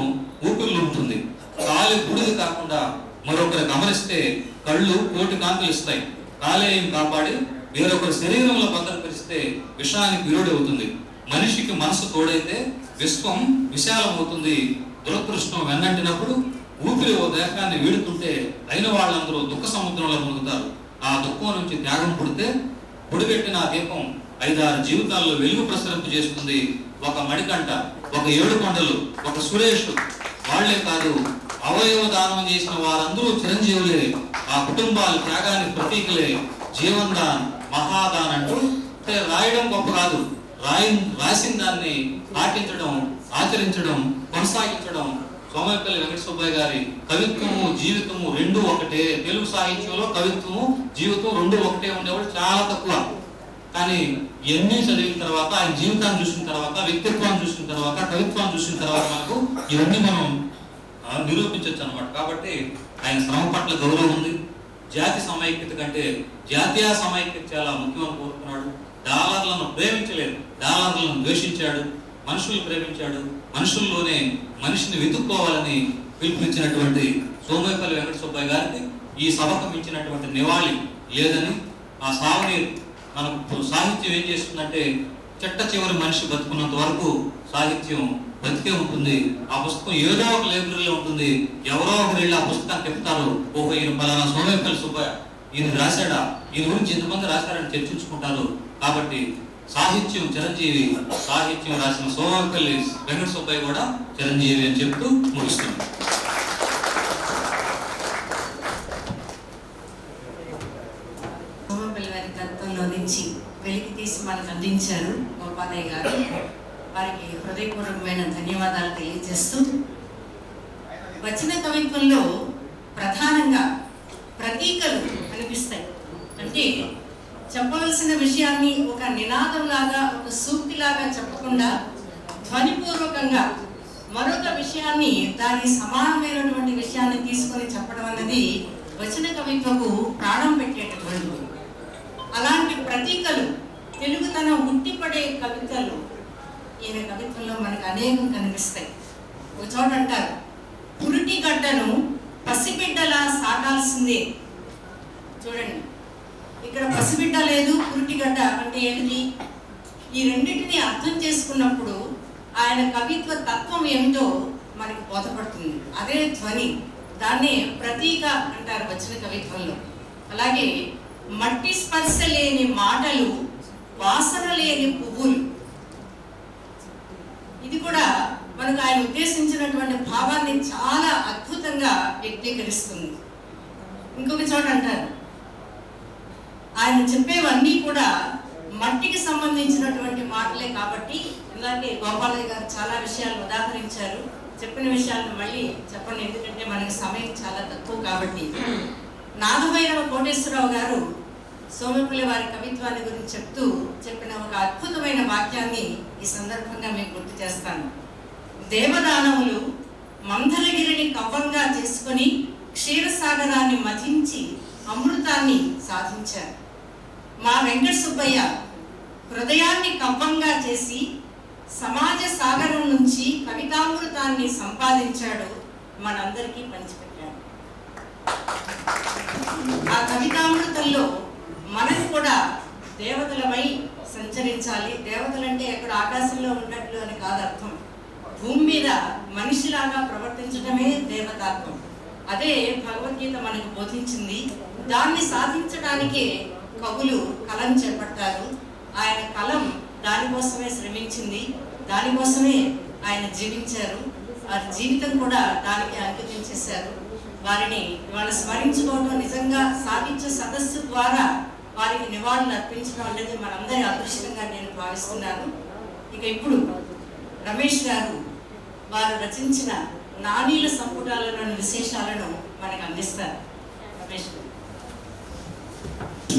Speaker 3: ఊపిరిలో ఉంటుంది. కాలి బూడిద కాకుండా మరొకరు గమనిస్తే కళ్ళు కోటి కాంతులు ఇస్తాయి. కాలేయం కాపాడి వేరొకరి శరీరంలో భద్రపరిస్తే విషానికి విరుడు అవుతుంది. మనిషికి మనసు తోడైతే విశ్వం విశాలమవుతుంది. దురదృష్టం వెన్నంటినప్పుడు ఊపిరి ఓ దేశాన్ని వీడుతుంటే అయిన వాళ్ళందరూ దుఃఖ సముద్రంలో మునుగుతారు. ఆ దుఃఖం నుంచి త్యాగం పుడితే పొడిగట్టిన ఆ దీపం 5-6 జీవితాల్లో వెలుగు ప్రసరింపు చేస్తుంది. ఒక మడికంట, ఒక ఏడుకొండలు, ఒక సురేష్ వాళ్లే కాదు, అవయవ దానం చేసిన వారందరూ చిరంజీవులే. ఆ కుటుంబాల త్యాగానికి ప్రతీకలే. జీవన్దాన్ మహాదాన్ అంటూ రాయడం గొప్ప కాదు, రాసిన దాన్ని పాటించడం, ఆచరించడం, కొనసాగించడం. సోమపల్లి వెంకట సుబ్బయ్య గారి కవిత్వము జీవితము రెండు ఒకటే. తెలుగు సాహిత్యంలో కవిత్వము జీవితం రెండు ఒకటే ఉండేవాడు చాలా తక్కువ. కానీ ఎన్ని చదివిన తర్వాత, ఆయన జీవితాన్ని చూసిన తర్వాత, వ్యక్తిత్వాన్ని చూసిన తర్వాత, కవిత్వాన్ని చూసిన తర్వాత మనకు ఇవన్నీ మనం నిరూపించవచ్చు అన్నమాట. కాబట్టి ఆయన శ్రమ పట్ల గౌరవం ఉంది. జాతి సమైక్యత కంటే జాతీయ సమైక్యత చాలా ముఖ్యమని కోరుకున్నాడు. డాలర్లను ప్రేమించలేదు, డాలర్లను ద్వేషించాడు. మనుషుల్ని ప్రేమించాడు. మనుషుల్లోనే మనిషిని వెతుక్కోవాలని పిలుపునిచ్చినటువంటి సోమపల్లి వెంకట సుబ్బయ్య గారికి ఈ సభకు మించినటువంటి నివాళి లేదని, ఆ సావనీరు మనకు సాహిత్యం ఏం చేస్తుందంటే చెట్ట చివరి మనిషి బతుకున్నంత వరకు సాహిత్యం బతికే ఉంటుంది. ఆ పుస్తకం ఏదో ఒక లైబ్రరీలో ఉంటుంది. ఎవరో ఒకరు వెళ్ళి ఆ పుస్తకాన్ని చెప్తారు, ఓహో ఈయన పలానా సోమపల్లి సుబ్బయ్య, ఈయన రాశాడా, ఈయన గురించి ఎంతమంది రాశారని చర్చించుకుంటారు. కాబట్టి సాహిత్యం చిరంజీవి, సాహిత్యం రాసిన సోమపల్లి వెంకట సుబ్బయ్య కూడా చిరంజీవి అని చెప్తూ ముగిస్తున్నాం.
Speaker 2: సోమపల్లి వారి తత్వంలో నుంచి వెలికి తీసి మనకు అందించారు గోపాలయ్య గారు. వారికి హృదయపూర్వకమైన ధన్యవాదాలు తెలియజేస్తూ, వచన కవిత్వంలో ప్రధానంగా ప్రతీకలు కనిపిస్తాయి. అంటే చెప్పవలసిన విషయాన్ని ఒక నినాదంలాగా, ఒక సూక్తిలాగా చెప్పకుండా ధ్వనిపూర్వకంగా మరొక విషయాన్ని, దాని సమానమైనటువంటి విషయాన్ని తీసుకొని చెప్పడం అన్నది వచన కవిత్వకు ప్రాణం పెట్టేటటువంటిది. అలాంటి ప్రతీకలు, తెలుగుతనం ఉట్టిపడే కవితలు ఈయన కవిత్వంలో మనకు అనేకం కనిపిస్తాయి. ఒక చోట అంటారు, పురిటి గడ్డను పసిబిడ్డలా సాగాల్సిందే. చూడండి, ఇక్కడ పసిబిడ్డ లేదు, పురిటిగడ్డ అంటే ఏంటి? ఈ రెండింటిని అర్థం చేసుకున్నప్పుడు ఆయన కవిత్వ తత్వం ఏమిటో మనకి బోధపడుతుంది. అదే ధ్వని, దాన్నే ప్రతీక అంటారు వచన కవిత్వంలో. అలాగే మట్టి స్పర్శ లేని మాటలు, వాసన లేని పువ్వులు, ఇది కూడా మనకు ఆయన ఉద్దేశించినటువంటి భావాన్ని చాలా అద్భుతంగా వ్యక్తీకరిస్తుంది. ఇంకొక చోట అంటారు, ఆయన చెప్పేవన్నీ కూడా మట్టికి సంబంధించినటువంటి మాటలే కాబట్టి, ఇలాగే గోపాలయ్య గారు చాలా విషయాలు ఉదాహరించారు. చెప్పిన విషయాలను మళ్ళీ చెప్పండి, ఎందుకంటే మనకి సమయం చాలా తక్కువ కాబట్టి. నాగభైరవ కోటేశ్వరరావు గారు సోమపల్లి వారి కవిత్వాన్ని గురించి చెప్తూ చెప్పిన ఒక అద్భుతమైన వాక్యాన్ని ఈ సందర్భంగా మీకు గుర్తు చేస్తాను. దేవదానవులు మందరగిరిని కవ్వంగా చేసుకొని క్షీరసాగరాన్ని మథించి అమృతాన్ని సాధించారు. మా వెంకట సుబ్బయ్య హృదయాన్ని కవ్వంగా చేసి సమాజ సాగరం నుంచి కవితామృతాన్ని సంపాదించాడు, మనందరికీ పంచిపెట్టాడు. ఆ కవితామృతంలో మనం కూడా దేవతలమై సంచరించాలి. దేవతలంటే ఎక్కడ ఆకాశంలో ఉన్నట్లు అని కాదు అర్థం. భూమి మీద మనిషిలాగా ప్రవర్తించడమే దేవతాత్వం. అదే భగవద్గీత మనకు బోధించింది. దాన్ని సాధించడానికే కవులు కలం చేపడతారు. ఆయన కలం దానికోసమే శ్రమించింది, దానికోసమే ఆయన జీవించారు. వారి జీవితం కూడా దానికి అంకితం చేశారు. వారిని ఇవాళ స్మరించుకోవడం, నిజంగా సాహిత్య సదస్సు ద్వారా వారికి నివాళులు అర్పించడం అనేది మనందరి అదృష్టంగా నేను భావిస్తున్నాను. ఇక ఇప్పుడు రమేష్ గారు వారు రచించిన నానీల సంపుటాలలోని విశేషాలను మనకు అందిస్తారు. రమేష్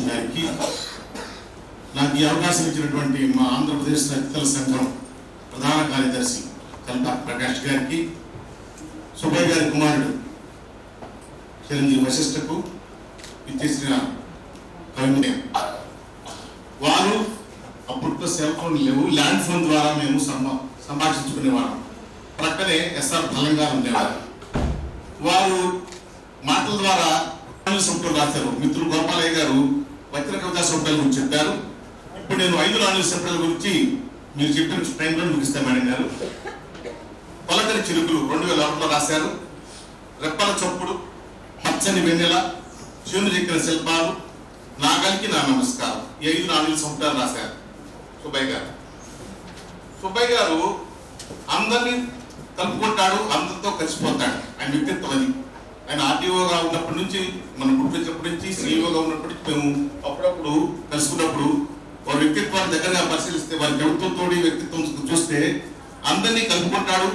Speaker 4: గారికి, నాకు ఈ అవకాశం ఇచ్చినటువంటి మా ఆంధ్రప్రదేశ్ రచయితల సంఘం ప్రధాన కార్యదర్శి కల్పా ప్రకాష్ గారికి, సుబ్బయ్య గారి కుమారుడు చిరంజీవి వశిష్ఠకు ఇచ్చేసిన కవిని, వారు అప్పట్లో సెల్ ఫోన్ లేవు, ల్యాండ్ ఫోన్ ద్వారా మేము సంభాషించుకునేవాళ్ళం. ప్రక్కనే ఎస్ఆర్ బలంగా ఉండేవారు. వారు మాటల ద్వారా సంపుటలు రాశారు. మిత్రులు గోపాలయ్య గారు వచన కవితా సంపుటాల గురించి చెప్పారు. ఇప్పుడు నేను 5 నాలుగు సంపుటాల గురించి మీరు చెప్పిన టైంలో ముగిస్తాను మేడం గారు. పలకరి చిలుకులు 2001లో రాశారు. రెప్పల చొప్పుడు, పచ్చని వెన్నెల, చేను చెక్కిన శిల్పాలు, నాగలికి నా నమస్కారం, ఈ 5 నాలుగు సంపుటాలు రాశారు సుబ్బయ్య గారు. సుబ్బయ్య గారు అందరినీ కలుపుకుంటాడు, అందరితో కలిసిపోతాడు. ఆయన వ్యక్తిత్వం అది. ఆయన ఆర్టీఓగా ఉన్నప్పటి నుంచి, మన పుట్టినప్పటి నుంచి, సిఇఓగా ఉన్నప్పటి నుంచి మేము అప్పుడప్పుడు కలుసుకున్నప్పుడు వారి వ్యక్తిత్వాన్ని దగ్గరగా పరిశీలిస్తే, వారి కవిత్వంతో వ్యక్తిత్వం చూస్తే అందరినీ కలుపుకుంటాడు,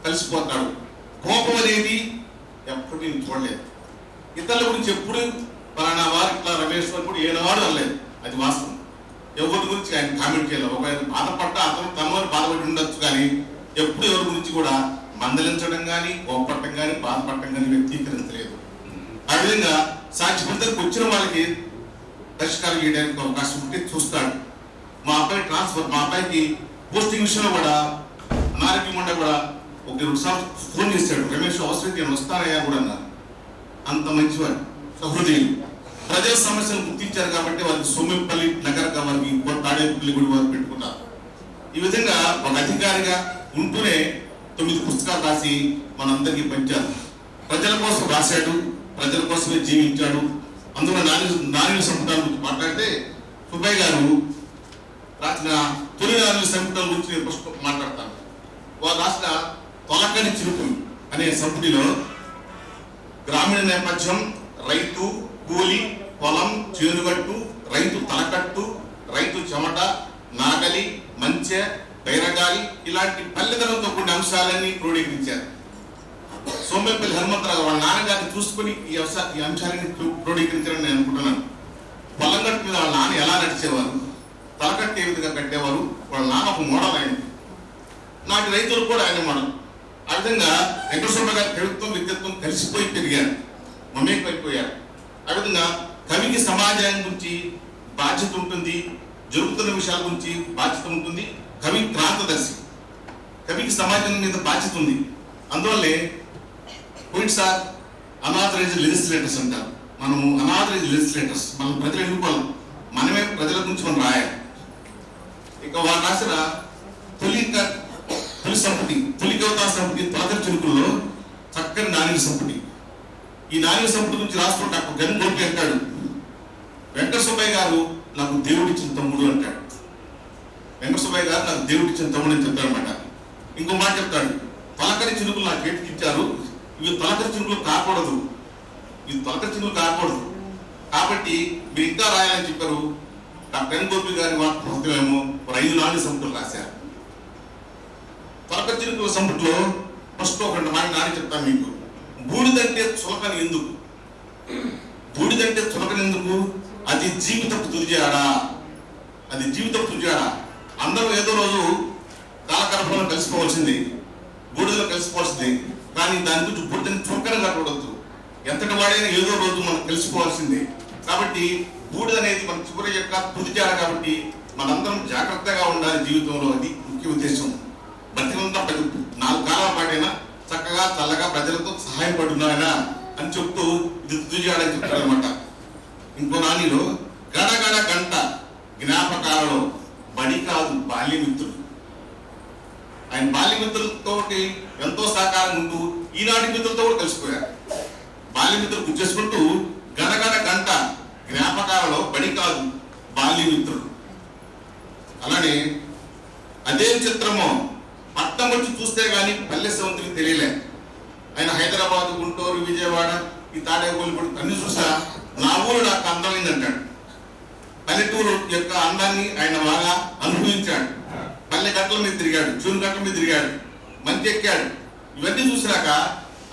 Speaker 4: కలిసిపోతాడు. కోపం అనేది ఎప్పుడు నేను చూడలేదు. ఇతరుల గురించి ఎప్పుడు పలానా వారు ఇట్లా రమేష్ అని కూడా ఏనాడు అనలేదు. అది వాస్తవం. ఎవరి గురించి ఆయన కామెంట్ చేయలేదు. ఒక బాధపడ్డా అతను తనవారు బాధపడి ఉండొచ్చు, కానీ ఎప్పుడు ఎవరి గురించి కూడా మందలించడం కానీ, కోపడటం కానీ, బాధపడటం కానీ వ్యక్తీకరించలేదు. ఆ విధంగా సాక్షి పొందరికి వచ్చిన వాళ్ళకి పరిష్కారం చేయడానికి అవకాశం ఉంటే చూస్తాడు. మా అబ్బాయి ట్రాన్స్ఫర్, మా అబ్బాయికి పోస్టింగ్ విషయంలో కూడా అనారోగ్యం ఉండే కూడా 1-2 సార్లు ఫోన్ చేశాడు. రమేష్ అవసరం నేను వస్తానయ్యా కూడా అన్నారు. అంత మంచివాడు, సహృదయులు. ప్రజల సమస్యలు గుర్తించారు కాబట్టి వారికి సోమపల్లి నగరంగా వారికి తాడేపల్లి గుడి వారు పెట్టుకున్నారు. ఈ విధంగా ఒక అధికారిగా ఉంటూనే 9 పుస్తకాలు రాసి మనందరికీ పంచారు. ప్రజల కోసం రాశాడు, ప్రజల కోసమే జీవించాడు. అందులో నాణ్య సంపుటాల గురించి మాట్లాడితే సుబ్బయ్య గారు రాసిన తొలి నాలుగు సంపుటల గురించి నేను ఫస్ట్ మాట్లాడతాను. వారు రాసిన తొలకని చిరుకులు అనే సంపుటిలో గ్రామీణ నేపథ్యం, రైతు, కూలి, పొలం, చేనుగట్టు, రైతు తలకట్టు, రైతు చెమట, నాగలి, మంచె, బైరగాలి ఇలాంటి పల్లెతనంతో కూడిన అంశాలన్నీ క్రోడీకరించారు. సోమేపల్లి హనుమంతరావు వాళ్ళ నాన్నగారిని చూసుకుని ఈ అంశాలని క్రోడీకరించారని నేను అనుకుంటున్నాను. పొలం గట్టు మీద వాళ్ళ నాన్న ఎలా నడిచేవారు, తలకట్టు ఏ విధంగా కట్టేవారు, వాళ్ళ నాన్న ఒక మోడల్ అయింది. నాటి రైతులు కూడా ఆయన మోడల్. ఆ విధంగా వెంకటేశ్వర గారి కవిత్వం, విద్యత్వం కలిసిపోయి పెరిగారు, మమేకమైపోయారు. ఆ విధంగా కవికి సమాజాన్ని గురించి బాధ్యత ఉంటుంది, జరుగుతున్న విషయాల గురించి బాధ్యత ఉంటుంది. కవి క్రాంతదర్శి, కవికి సమాజం మీద బాధ్యత ఉంది. అందువల్లే పోయిట్ సార్ అనాథరైజ్డ్ లెజిస్లేటర్స్ అంటారు. మనము అనాథరైజ్డ్ లెజిస్లేటర్స్, మనం ప్రజలు ఎన్నుకోవాలి, మనమే ప్రజల గురించి మనం రాయాలి. ఇక వారు రాసిన తొలి సంపుటి, తొలి కవితా సంపుటి తొలకరి చిరుకుల్లో చక్కని నాణ్య సంపుటి. ఈ నాణ్య సంపుటి గురించి రాస్తుంటే అప్పుడు గన్ గోపి అంటాడు, వెంకట సుబ్బయ్య గారు నాకు దేవుడిచ్చిన తమ్ముడు అంటాడు. వెంకట సుబ్బయ్య గారు నాకు దేవుడిచ్చిన తమ్ముడు అని చెప్తాడు అనమాట. ఇంకో మాట చెప్తాడు, తొలకరి చిరుకులు నాకు చేతికిచ్చారు, ఇవి తొలకరి చిరుకులు కాకూడదు, ఇవి తొలకరి చిరుకులు కాకూడదు, కాబట్టి మీరు ఇంకా రాయాలని చెప్పారు. డాక్టర్ ఎన్ గోపి గారి పుస్తకమేమో 5 నాణ్య సంపుటలు రాశారు. తొలకరి చిరుకుల సంపుట్లో ఫస్ట్ ఒక మాట నాని చెప్తాను మీకు. బూడిదంటే చులకని ఎందుకు, బూడిదంటే చులకని ఎందుకు, అది జీవితపు తుదిజాడా, అది జీవితపు తుదిజాడా. అందరూ ఏదో రోజు కాలకల్పంలో కలిసిపోవాల్సింది, బూడిదలో కలిసిపోవాల్సింది. కానీ దాని గురించి బూడిదని చులకన కట్టకూడదు. ఎంతటి వాడైనా ఏదో రోజు మనం కలిసిపోవాల్సింది. కాబట్టి బూడిద అనేది మన చివరి యొక్క తుదిజాడ. కాబట్టి మనందరం జాగ్రత్తగా ఉండాలి జీవితంలో, అది ముఖ్య ఉద్దేశం. బతికంతా 4 కాలాల పాటైనా చక్కగా చల్లగా ప్రజలతో సహాయపడున్నాయనా అని చెప్తూ ఇది తుదిజాడని చెప్తాడు అనమాట. ఇంకో నానిలో గడగడ గంట జ్ఞాపకాలలో బడి కాదు బాల్యమిత్రులు. ఆయన బాల్యమిత్రులతో ఎంతో సహకారం ఉంటూ ఈనాటి మిత్రులతో కూడా కలిసిపోయారు. బాల్యమిత్రులు గుర్తు చేసుకుంటూ గడగడ గంట జ్ఞాపకాలలో బడి కాదు బాల్యమిత్రులు. అలానే అదే చిత్రము పట్టం వచ్చి చూస్తే గానీ పల్లె సౌందర్యం తెలియలే. ఆయన హైదరాబాద్, గుంటూరు, విజయవాడ, ఈ తాడేపల్లి అన్ని చూసా నా ఊరు నాకు అందమైంది అంటాడు. పల్లెటూరు యొక్క అందాన్ని ఆయన బాగా అనుభవించాడు. పల్లె గట్ల మీద తిరిగాడు, చూను గట్ల మీద తిరిగాడు, మంచి ఎక్కాడు. ఇవన్నీ చూసినాక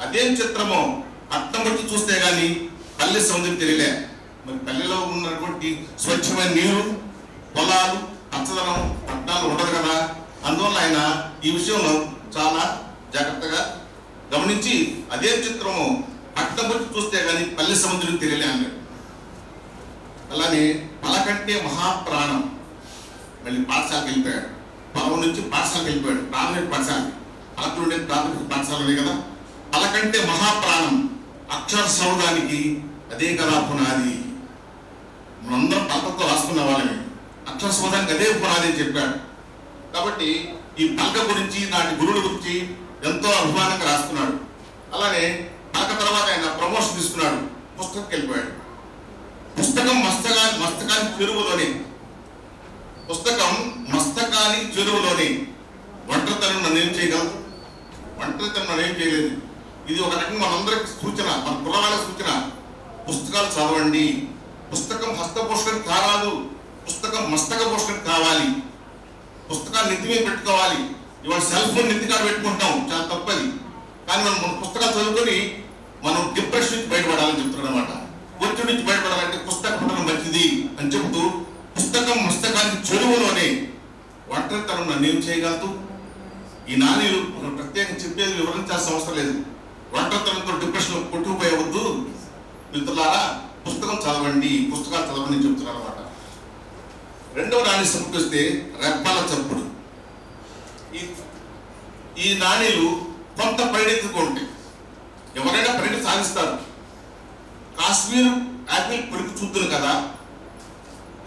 Speaker 4: అదేం చిత్రమో పట్టం వచ్చి చూస్తే గానీ పల్లె సౌందర్యం తెలియలే. మరి పల్లెలో ఉన్నటువంటి స్వచ్ఛమైన నీరు, పొలాలు, పచ్చదనం పట్టణాలు ఉండదు కదా. అందువల్ల ఆయన ఈ విషయంలో చాలా జాగ్రత్తగా గమనించి అదే చిత్రము పట్టం వచ్చి చూస్తే గానీ పల్లె సముద్రం తెలియలే అన్నాడు. అలానే పలకంటే మహాప్రాణం, మళ్ళీ పాఠశాలకు వెళ్ళిపోయాడు. పొలం నుంచి పాఠశాలకు వెళ్ళిపోయాడు, ప్రాథమిక పాఠశాల. పలకలు ఉండే ప్రాథమిక పాఠశాల ఉన్నాయి కదా. పలకంటే మహాప్రాణం, అక్షర సౌధానికి అదే కదా పునాది. మనందరం పలకతో రాసుకున్న వాళ్ళని, అక్షర సౌధానికి అదే పునాది అని చెప్పాడు. కాబట్టి ఈ పలక గురించి, నాటి గురువుల గురించి ఎంతో అభిమానంగా రాసుకున్నాడు. అలానే పలక తర్వాత ఆయన ప్రమోషన్ తీసుకున్నాడు, పుస్తకంకి వెళ్ళిపోయాడు. పుస్తకం మస్తకానికి చెరువులోనే, పుస్తకం మస్తకానికి చెరువులోనే. ఒంటరితనం నన్ను ఏం చేయగలదు, ఒంటరితనం నన్ను ఏం చేయలేదు. ఇది ఒక రకంగా మనందరికి సూచన, మన కుర్రవాళ్ళకి సూచన. పుస్తకాలు చదవండి. పుస్తకం హస్తపోషణకి కారాదు, పుస్తకం మస్తక పోషణకి కావాలి. పుస్తకాలు నెత్తి మీద పెట్టుకోవాలి. ఇవాళ సెల్ ఫోన్ నెత్తికాడ పెట్టుకుంటాం, చాలా తప్పది. కానీ మనం పుస్తకాలు చదువుకొని మనం డిప్రెషన్ నుంచి బయటపడాలని చెప్తున్నాడు అనమాట. ఒత్తిడి నుంచి బయటపడాలంటే పుస్తకం ఉండడం మంచిది అని చెబుతూ, పుస్తకం పుస్తకానికి చెరువులోనే. ఒంటరితనం నన్ను ఏం చేయగలదు. ఈ నాణ్యులు ప్రత్యేకంగా చెప్పేది వివరించాల్సిన అవసరం లేదు. ఒంటరితనంతో డిప్రెషన్ కొట్టుకుపోయవద్దు మిత్రులారా, పుస్తకం చదవండి, పుస్తకాలు చదవండి చెప్తున్నారు అనమాట. రెండవ నాణ్య సంపుటి వస్తే రెప్పల చప్పుడు. ఈ నాణ్యలు కొంత పరిణతిగా ఉంటాయి. ఎవరైనా పరిణతి సాధిస్తారు. కాశ్మీర్ యాపిల్ కొరికి చూద్దును కదా,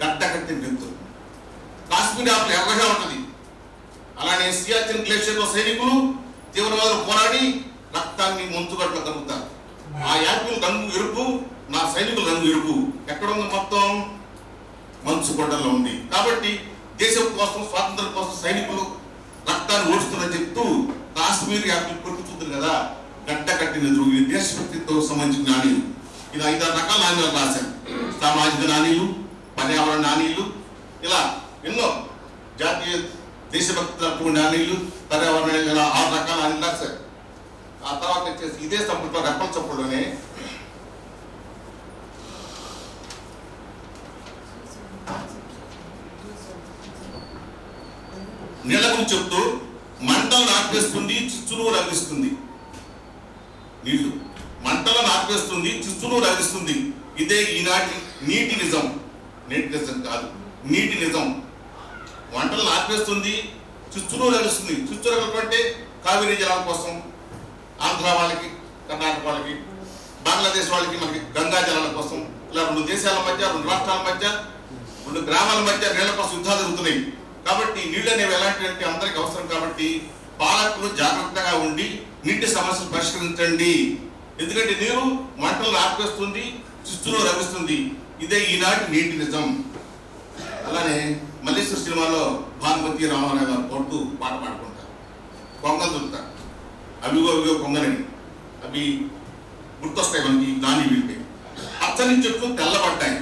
Speaker 4: గడ్డ కట్టి వ్యక్తులు. కాశ్మీర్ యాపిల్ ఎర్రగా ఉంటుంది. అలానే సియాచిన్ గ్లేషియర్లో సైనికులు తీవ్రవాదులు పోరాడి రక్తాన్ని మంచుగడ్డలో కలుగుతారు. ఆ యాపిల్ రంగు ఎరుపు, నా సైనికుల రంగు ఎరుపు. ఎక్కడ ఉంది మొత్తం? మంచు గొడ్డల్లో ఉంది. కాబట్టి దేశం కోసం స్వాతంత్రం కోసం సైనికులు రక్తాన్ని ఓడుస్తుందని చెప్తూ కాశ్మీర్ యాత్ర కొట్టుతుంది కదా, గడ్డ కట్టిన ఈ దేశభక్తితో సంబంధించిన నాణ్యులు. ఇలా 5-6 రకాల నాణ్యాలు రాశారు. సామాజిక నాణ్యులు, పర్యావరణ నాణ్యులు, ఇలా ఎన్నో జాతీయ దేశభక్తి నాణ్యులు, పర్యావరణ, ఇలా 6 రకాల నాణ్యులు రాశారు. ఆ తర్వాత వచ్చేసి ఇదే సంపుట్లో రెప్పల చప్పుడులోనే నీళ్ల గురించి చెప్తూ మంటలను ఆర్పేస్తుంది, చిచ్చును రగిస్తుంది. నీళ్లు మంటలను ఆర్పేస్తుంది, చిచ్చును రగిస్తుంది. ఇదే ఈనాటి నీటి నిజం. నీటి నిజం కాదు, నీటి నిజం. మంటలను ఆర్పేస్తుంది, చిచ్చును రగిస్తుంది. చిచ్చు రగలంటే కావేరీ జలాల కోసం ఆంధ్ర వాళ్ళకి, కర్ణాటక వాళ్ళకి, బంగ్లాదేశ్ వాళ్ళకి, మనకి గంగా జలాల కోసం, ఇలా 2 దేశాల మధ్య, 2 రాష్ట్రాల మధ్య, 2 గ్రామాల మధ్య నీళ్ల కోసం యుద్ధాలు జరుగుతున్నాయి. కాబట్టి నీళ్ళు అనేవి ఎలాంటి అందరికి అవసరం. కాబట్టి పాలకులు జాగ్రత్తగా ఉండి నీటి సమస్యలు పరిష్కరించండి. ఎందుకంటే నీరు మంటలను ఆర్పేస్తుంది, చిచ్చును రగిస్తుంది. ఇదే ఈనాటి నీటి నిజం. అలానే మల్లేశ్వర సినిమాలో భానుమతి రామారావు గారు కొట్టు పాట పాడుకుంటారు, కొంగలు దొరుకుతారు. అవిగో కొంగలని అవి గుర్తొస్తాయి మనకి. నాని వింటే పచ్చని చెట్లు తెల్లబడ్డాయి.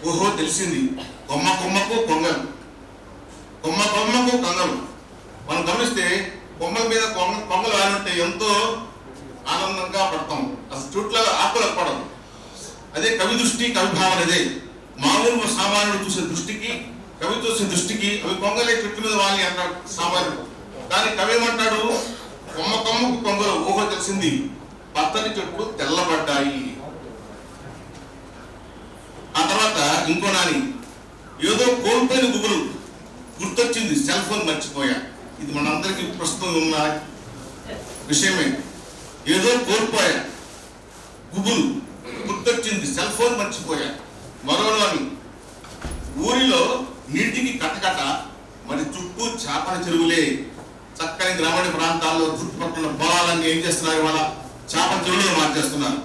Speaker 4: ఓహో తెలిసింది, కొమ్మ కొమ్మకు కొంగలు, కొమ్మ కొమ్మకు కొంగలు. మనం గమనిస్తే కొమ్మల మీద కొంగలు ఆడుంటే ఎంతో ఆనందంగా పడతాం. అసలు చుట్ల ఆకులు పడదు. అదే కవి దృష్టి, కవి భావన. అదే మామూలు సామాన్యుడు చూసే దృష్టికి, కవి చూసే దృష్టికి అవి కొంగలే చెట్టు మీద వాలి అంటాడు సామాన్యుడు. కానీ కవి ఏమంటాడు, కొమ్మ కొమ్మకు కొంగలు. ఓహో తెలిసింది, పచ్చని చెట్లు తెల్లబడ్డాయి. ఆ తర్వాత ఇంకో నాని, ఏదో కోల్పోయిన గుబులు గుర్తొచ్చింది, సెల్ ఫోన్ మర్చిపోయా. ఇది మనందరికీ ప్రస్తుతం ఉన్న విషయమే. ఏదో కోల్పోయా, గుబులు గుర్తొచ్చింది, సెల్ ఫోన్ మర్చిపోయా. మరోలోని ఊరిలో నీటికి కట్టకట్ట, మరి చుట్టూ చేపల చెరువులే. చక్కని గ్రామీణ ప్రాంతాల్లో చుట్టుపక్కల పొలాలన్నీ ఏం చేస్తున్నారు, ఇవాళ చేపల చెరువులు మార్చేస్తున్నారు.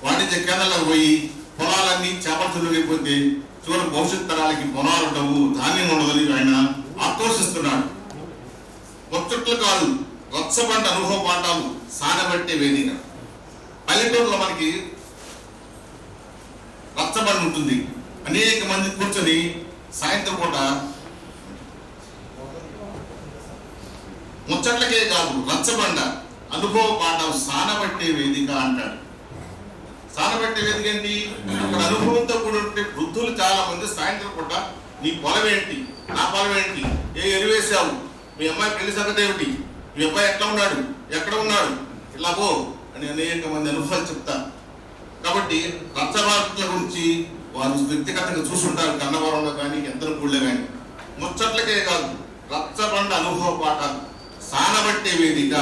Speaker 4: వాణిజ్య కేంద్రాలకు పోయి పొలాలన్నీ చేపల చెరువులు లేకపోతే చివరి భవిష్యత్ తరాలకి పొలాలు ఉండవు, ధాన్యం ఉండదని ఆయన ఆక్రోశిస్తున్నాడు. ముచ్చట్లు కాదు, రచ్చబండ అనుభవ పాఠాలు సానబట్టే వేదిక. పల్లెటూరులో మనకి రచ్చబండ ఉంటుంది. అనేక మంది కూర్చొని సాయంత్రం పూట ముచ్చట్లకే కాదు, రచ్చబండ అనుభవ పాఠాలు సానబట్టే వేదిక అంటాడు. సానబట్టే వేదిక ఏంటి? అక్కడ అనుభవంతో కూడా ఉంటే వృద్ధులు చాలా మంది సాయంత్రం పూట నీ పొలం ఏంటి, నా పొలం ఏంటి, ఏ ఎరువేసావు, మీ అమ్మాయి పెళ్లి సంగతి ఏమిటి, మీ అబ్బాయి ఎట్లా ఉన్నాడు, ఎక్కడ ఉన్నాడు, ఇలా పో అని అనేక మంది అనుభవాలు చెప్తారు. కాబట్టి రచ్చబండ్ల గురించి వారు వ్యక్తిగతంగా చూసుంటారు, కన్నవరంలో కానీ ఎంతనపూడిలో కానీ. ముచ్చట్లకే కాదు, రచ్చబండ అనుభవ పాఠాలు సానబట్టే వేదిక.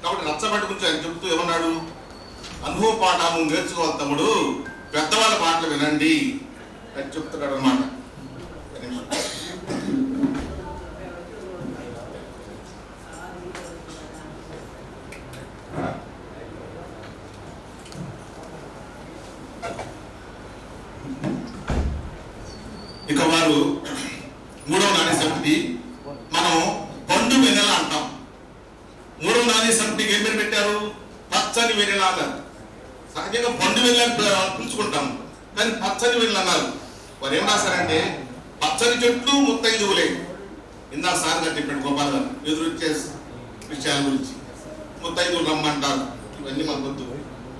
Speaker 4: కాబట్టి రచ్చబండ గురించి ఆయన చెప్తూ ఏమన్నాడు, అనుభవ పాఠాలు నేర్చుకోవాలి తమ్ముడు, పెద్దవాళ్ళ మాటలు వినండి అని చెప్తున్నాడు అన్నమాట. ఇక వారు 3వ నాణ్య సమితి మనం పండు వెన్నెల అంటాం. 3వ నాణ్య సమితికి ఏం పేరు పెట్టారు, పచ్చని వెన్నెల అన్నారు. సహజంగా పండు వెన్నెల పిలుచుకుంటాం, కానీ పచ్చని వెన్నెల అన్నారు. వారు ఏం రాశారంటే, పచ్చని చెట్లు ముత్తైదువులే. ఇందాక సార్ గారు చెప్పాడు గోపాల్ గారు ఎదురొచ్చే విషయాల గురించి. ముత్తైదువులు రమ్మంటారు, ఇవన్నీ మనకు వద్దు.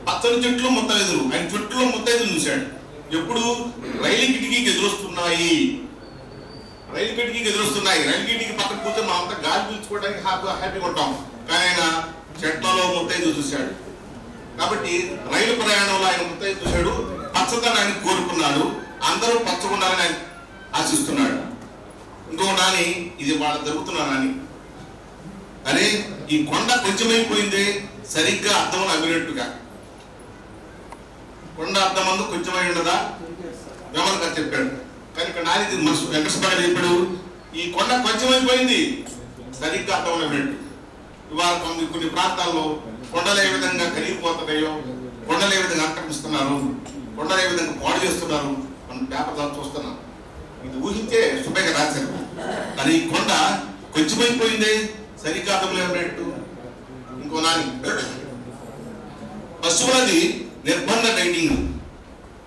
Speaker 4: పచ్చని చెట్లు ముత్తైదులు, ఆయన చెట్టులో ముత్తైదులు చూశాడు. ఎప్పుడు రైలు కిటికీకి ఎదురొస్తున్నాయి, రైలు కిటికీకి ఎదురొస్తున్నాయి. రైలు కిటికీ పక్కన కూర్చొని మా అంతా గాలి పీల్చుకోవడానికి హ్యాపీగా ఉంటాం. కానీ ఆయన చెట్లలో ముత్తైదు చూశాడు. కాబట్టి రైలు ప్రయాణంలో ఆయన ముత్తైదు చూశాడు, పచ్చదనాన్ని కోరుకున్నాడు. అందరూ పచ్చకుండాలని ఆయన ఆశిస్తున్నాడు. ఇంకో నాని, ఇది వాళ్ళ జరుగుతున్న నాని, అరే ఈ కొండ కొంచెమైపోయిందే, సరిగ్గా అర్థం అమ్మినట్టుగా. కొండ అర్థమందు కొంచెమై ఉండదా, వేమన్ గారు చెప్పాడు. కానీ ఇక్కడ నాని మనసు వెంకటేశ్వర చెప్పాడు, ఈ కొండ కొంచెమైపోయింది, సరిగ్గా అర్థం అమ్మినట్టు. ఇవాళ కొన్ని ప్రాంతాల్లో కొండలు ఏ విధంగా కరిగిపోతున్నాయో, కొండలు ఏ విధంగా ఆక్రమిస్తున్నారు, కొండలు ఏ విధంగా పాడు చేస్తున్నారు, మనం పేపర్ చూస్తున్నాం. ఇది ఊహించే సుబ్బయ్య రాశారు. కానీ ఈ కొండ కొంచెమైపోయిందే, సరికాదు ఏమిటట్టు. ఇంకో నాని పశువులది నిర్బంధ డైటింగ్,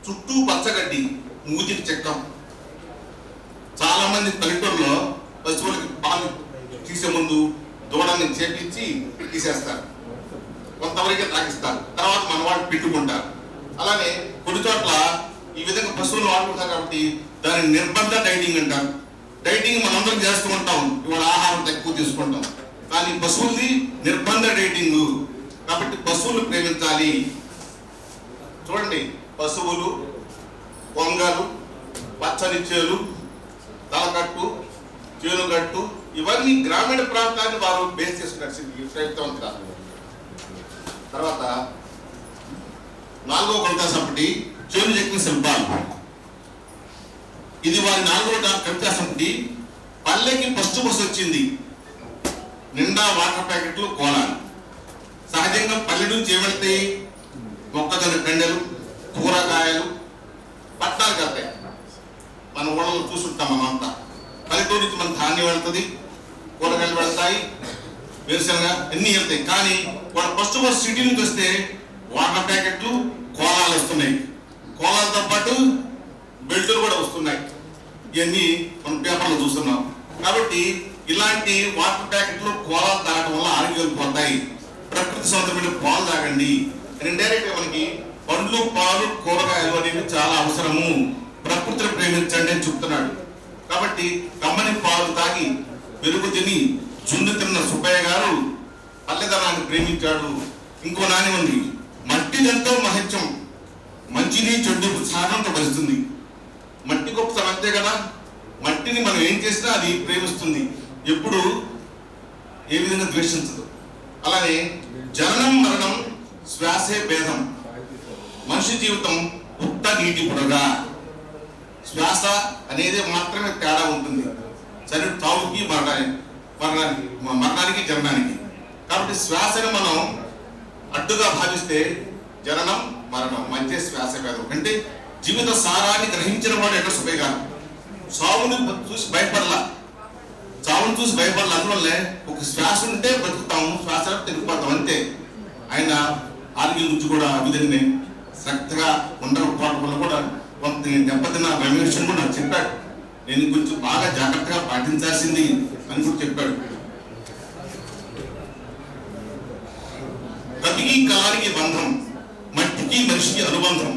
Speaker 4: చుట్టూ పచ్చగడ్డి, మూతికి చెక్కం. చాలా మంది పల్లెటూరులో పశువులకి పాలు తీసే ముందు దూడని చేపించి తీసేస్తారు, కొంతవరకే తాగిస్తారు, తర్వాత మన వాళ్ళు పెట్టుకుంటారు. అలానే కొన్ని చోట్ల ఈ విధంగా పశువులు వాడుకుంటారు కాబట్టి దాన్ని నిర్బంధ డైటింగ్ అంటారు. డైటింగ్ మనందరం చేస్తూ ఉంటాం, ఇవాళ ఆహారం తక్కువ తీసుకుంటాం, కానీ పశువులది నిర్బంధ డైటింగ్ కాబట్టి పశువులు ప్రేమించాలి. చూడండి, పశువులు, కొంగలు, పచ్చని చేలు, తలకట్టు, చేనుగట్టు, ఇవన్నీ గ్రామీణ ప్రాంతాన్ని వారు బేస్ చేసుకున్నారు. తర్వాత 4వ కవితాసంపుటి చేను చెక్కిన శిల్పాలు. ఇది వారి 4వ కవితాసంపుటి. పల్లెకి ఫస్ట్ బస్సు వచ్చింది, నిండా వాటర్ ప్యాకెట్లు, కోలాలు. సహజంగా పల్లె నుంచి ఏమడితే మొక్కజొన్న కండెలు, కూరగాయలు, పట్టాలకు వెళ్తాయి. మన ఊళ్ళలో చూసుంటాం మనమంతా. పల్లెటూరు నుంచి మన ధాన్యం వెళ్తుంది, కూరగాయలు వెళ్తాయి, వేరుశనగ అన్నీ వెళ్తాయి. కానీ వాళ్ళ ఫస్ట్ బస్సు సిటీ నుంచి వస్తే వాటర్ ప్యాకెట్లు, కోలాలు వస్తున్నాయి. కోలాలతో పాటు బెల్టులు కూడా వస్తున్నాయి. ఇవన్నీ మనం పేపర్లో చూస్తున్నాం. కాబట్టి ఇలాంటి వాటర్ ప్యాకెట్లు, కోలాలు తాగడం వల్ల ఆరోగ్యాలు పోతాయి. ప్రకృతి సౌందర్యమైన పాలు తాగండి. ఇండైరెక్ట్ గా మనకి పండ్లు, పాలు, కూరగాయలు అనేవి చాలా అవసరము. ప్రకృతిని ప్రేమించండి అని చెప్తున్నాడు. కాబట్టి కమ్మని పాలు తాగి పెరుగు తిని జున్ను తిన్న సుబ్బయ్య గారు పల్లెదనాన్ని ప్రేమించాడు. ఇంకో నాని ఉంది, మట్టిదెంతో మహత్యం, మంచిని చెడు సాగంతో భరిస్తుంది. మట్టి గొప్పతనం అంతే కదా. మట్టిని మనం ఏం చేసినా అది ప్రేమిస్తుంది, ఎప్పుడు ఏ విధంగా ద్వేషించదు. అలానే జననం మరణం శ్వాసే భేదం, మనిషి జీవితం ఉత్త నీటి బుడగా. శ్వాస అనేది మాత్రమే తేడా ఉంటుంది, సరే తావుకి మరణానికి జననానికి. కాబట్టి శ్వాసను మనం అడ్డుగా భావిస్తే జననం మరణం మధ్య శ్వాస భేదం. అంటే జీవిత సారాన్ని గ్రహించిన వాడు ఎక్కడ సుబ్బయ్య గారు. సావును చూసి భయపడలా, చావును చూసి భయపడాలి. అందువల్లే ఒక శ్వాస ఉంటే బతుకుతాము, శ్వాస తిరిగిపోతాం అంతే. ఆయన ఆరోగ్యం గురించి కూడా ఆ విధంగానే శ్రద్ధగా ఉండకపోవడం వల్ల కూడా కొంత దెబ్బతిన్న రమేష్ కూడా నాకు చెప్పాడు. నేను కొంచెం బాగా జాగ్రత్తగా పాటించాల్సింది అని కూడా చెప్పాడు. కవికి కళానికి బంధం, మట్టికి మనిషికి అనుబంధం.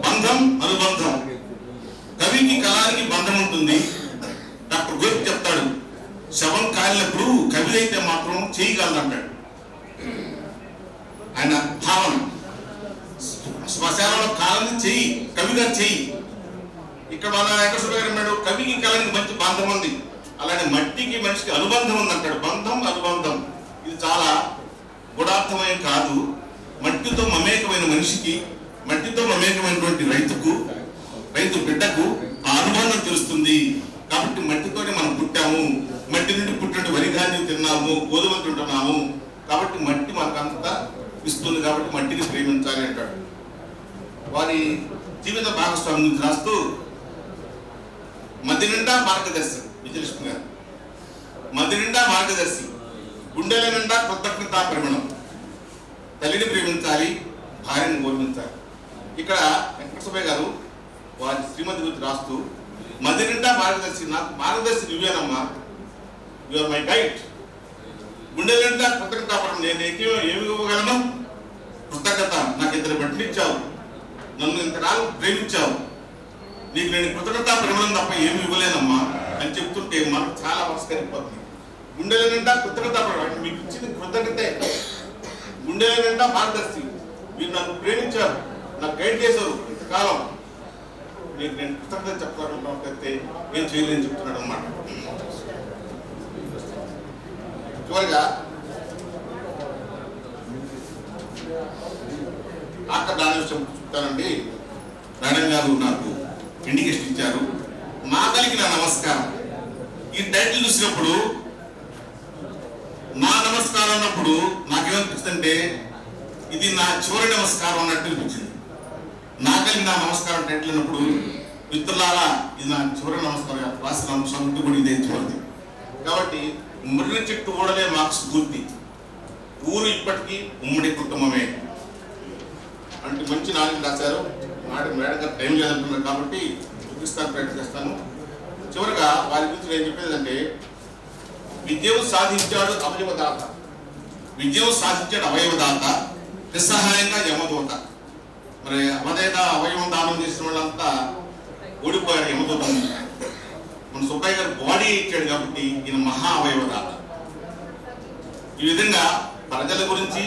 Speaker 4: బంధం, అనుబంధం. కవికి కళానికి బంధం ఉంటుంది. డాక్టర్ గోపి చెప్తాడు, శవం కాలినప్పుడు కవి అయితే మాత్రం చేయగలదంటాడు. ఆయన భావన శ్మశానంలో కాలని చెయ్యి, కవిగా చెయ్యి. ఇక్కడ మన వెంకటేశ్వర కవికి కళానికి మంచి బంధం ఉంది. అలానే మట్టికి మనిషికి అనుబంధం ఉంది అంటాడు. బంధం, అనుబంధం ఇది చాలా గుడార్థమైన కాదు. మట్టితో మమేకమైన మనిషికి, మట్టితో మమేకమైనటువంటి రైతు బిడ్డకు ఆ అనుబంధం తెలుస్తుంది. కాబట్టి మట్టితోనే మనం పుట్టాము, మట్టి నుండి పుట్టినట్టు వరి ధాన్యం తిన్నాము, గోధుమలు తింటున్నాము. కాబట్టి మట్టి మనకంతా ఇస్తుంది, కాబట్టి మట్టిని ప్రేమించాలి అంటాడు. వారి జీవిత భాగస్వామి నుంచి రాస్తూ మది నిండా మార్గదర్శి విజయలక్ష్మి గారు. మది నిండా మార్గదర్శి, గుండెల నిండా కృతజ్ఞతా ప్రమాణం. తల్లిని ప్రేమించాలి, భార్యను గౌరవించాలి. ఇక్కడ వెంకటసుబ్బయ్య గారు వారి శ్రీమతి గురించి రాస్తూ మది నిండా మార్గదర్శి, నాకు మార్గదర్శి నువ్వేనమ్మా, యు ఆర్ మై గైడ్. గుండెల నిండా కృతజ్ఞతా ప్రమాణం, నేను ఏమి ఇవ్వగలను? కృతజ్ఞత. నాకు ఇద్దరు బిడ్డలు ఇచ్చావు, నన్ను ఇంతకాలం ప్రేమించావు, నీకు నేను కృతజ్ఞతా ప్రమాణం తప్ప ఏమి ఇవ్వలేనమ్మా అని చెప్తుంటే మనకు చాలా అవసరమైపోతుంది. గుండెల నిండా కృతజ్ఞతా ప్రమాణం, మీకు ఇచ్చింది కృతజ్ఞతే. గుండెల నిండా మార్గదర్శి, మీరు నన్ను ప్రేమించారు, నాకు గైడ్ చేశారు ఇంతకాలం, నీకు నేను కృతజ్ఞత చెప్తానంటే ఏం చేయలేని చెప్తున్నాడు అన్నమాట. చివరిగా అక్కడ దాని విషయం చెప్తానండి. మేడం గారు నాకు ఇండికేషన్ ఇచ్చారు, నా కలిగిన నమస్కారం. ఈ టైటిల్ చూసినప్పుడు నా నమస్కారం అన్నప్పుడు నాకేమనిపిస్తుందంటే ఇది నా చివరి నమస్కారం అన్నట్టు అనిపించింది. నా కలిగిన నమస్కారం టైటిల్ అన్నప్పుడు మిత్రులారా, ఇది నా చివరి నమస్కారం. రాసిన అంశం కూడా ఇదే చివరిది. కాబట్టి ముర్రి చెట్టు ఊడలే మాకు స్ఫూర్తి, ఊరు ఇప్పటికీ ఉమ్మడి కుటుంబమే అంటే మంచి నాలుగు రాశారు. మేడం గారు టైం లేదంటున్నారు కాబట్టి చూపిస్తాను, ప్రయత్నం చేస్తాను. చివరిగా వారి గురించి నేను చెప్పేది అంటే, విజయం సాధించాడు అవయవదాత, విజయం సాధించాడు అవయవదాత, నిస్సహాయంగా యమదూత. మరి అవయవం దానం చేసిన వాళ్ళంతా ఓడిపోయాడు యమదూత. మన సుబ్బయ్య గారు బాడీ ఇచ్చాడు కాబట్టి ఈయన మహా అవయవదాత. ఈ విధంగా ప్రజల గురించి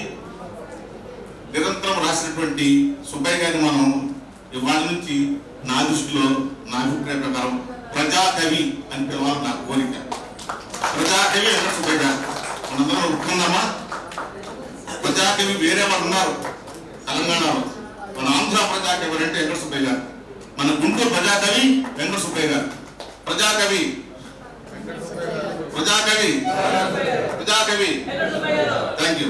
Speaker 4: నిరంతరం రాసినటువంటి సుబ్బయ్య గారిని మనం ఇవాళ నుంచి నా దృష్టిలో, నా అభిప్రాయ ప్రకారం ప్రజాకవి అని పిలవాలి నా కోరిక. ప్రజాకవి అంటే సుబ్బయ్య గారు. మనందరం ఒప్పుకుందామా? ప్రజాకవి వేరే వాళ్ళు ఉన్నారు తెలంగాణలో. మన ఆంధ్ర ప్రజాకవి అంటే వెంకట సుబ్బయ్య గారు, మన గుంటూరు ప్రజాకవి వెంకట సుబ్బయ్య గారు. ప్రజాకవి ప్రజాకవి ప్రజాకవి. Thank you.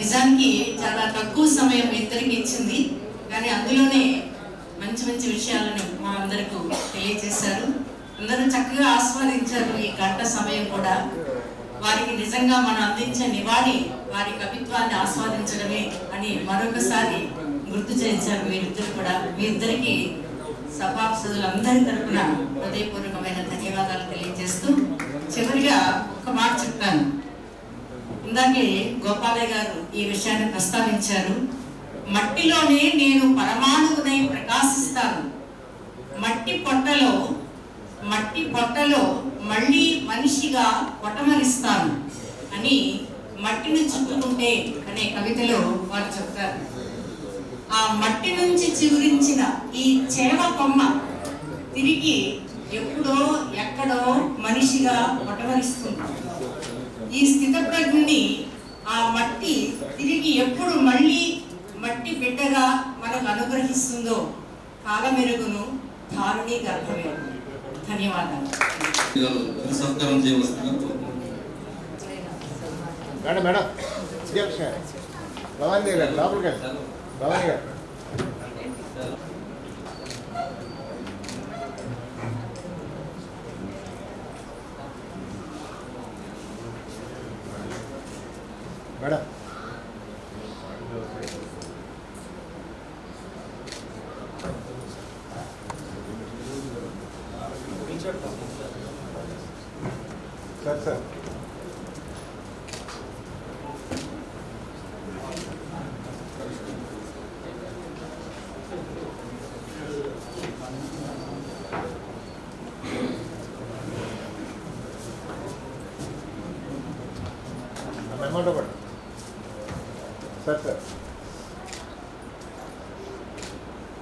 Speaker 2: నిజానికి చాలా తక్కువ సమయం ఇద్దరికి ఇచ్చింది, కానీ అందులోనే మంచి మంచి విషయాలను మా అందరికీ తెలియజేశారు. అందరూ చక్కగా ఆస్వాదించారు ఈ గంట సమయం కూడా. వారికి నిజంగా మనం అందించే నివాళి వారి కవిత్వాన్ని ఆస్వాదించడమే అని మరొకసారి గుర్తు చేయించారు మీరిద్దరు కూడా. మీ ఇద్దరికి సభాసదులందరి తరఫున హృదయపూర్వకమైన ధన్యవాదాలు తెలియజేస్తూ చివరిగా ఒక మాట చెప్తాను. ఇందాకే గోపాలయ్య గారు ఈ విషయాన్ని ప్రస్తావించారు. మట్టిలోనే నేను పరమాణువునై ప్రకాశిస్తాను, మట్టి పొట్టలో మళ్ళీ మనిషిగా పొటమరిస్తాను అని మట్టిని చుట్టుకుంటే అనే కవితలో వారు చెప్తారు. ఆ మట్టి నుంచి చిగురించిన ఈ చేమ కొమ్మ తిరిగి ఎప్పుడో ఎక్కడో మనిషిగా పొటమరిస్తుంది. ఈ స్థితప్రజ్ఞని ఆ మట్టి తిరిగి ఎప్పుడు మళ్ళీ మట్టి బిడ్డగా మనకు అనుగ్రహిస్తుందో కాలమెరుగును ధారుణి గర్భమేను. ధన్యవాదాలు.
Speaker 3: సత్కారం చేయవలసిందిగా
Speaker 5: మేడం మేడం భవానీ గారు లోపలికి వెళ్తారు. భవానీ గారు మేడం సార్ అమౌంట్ సార్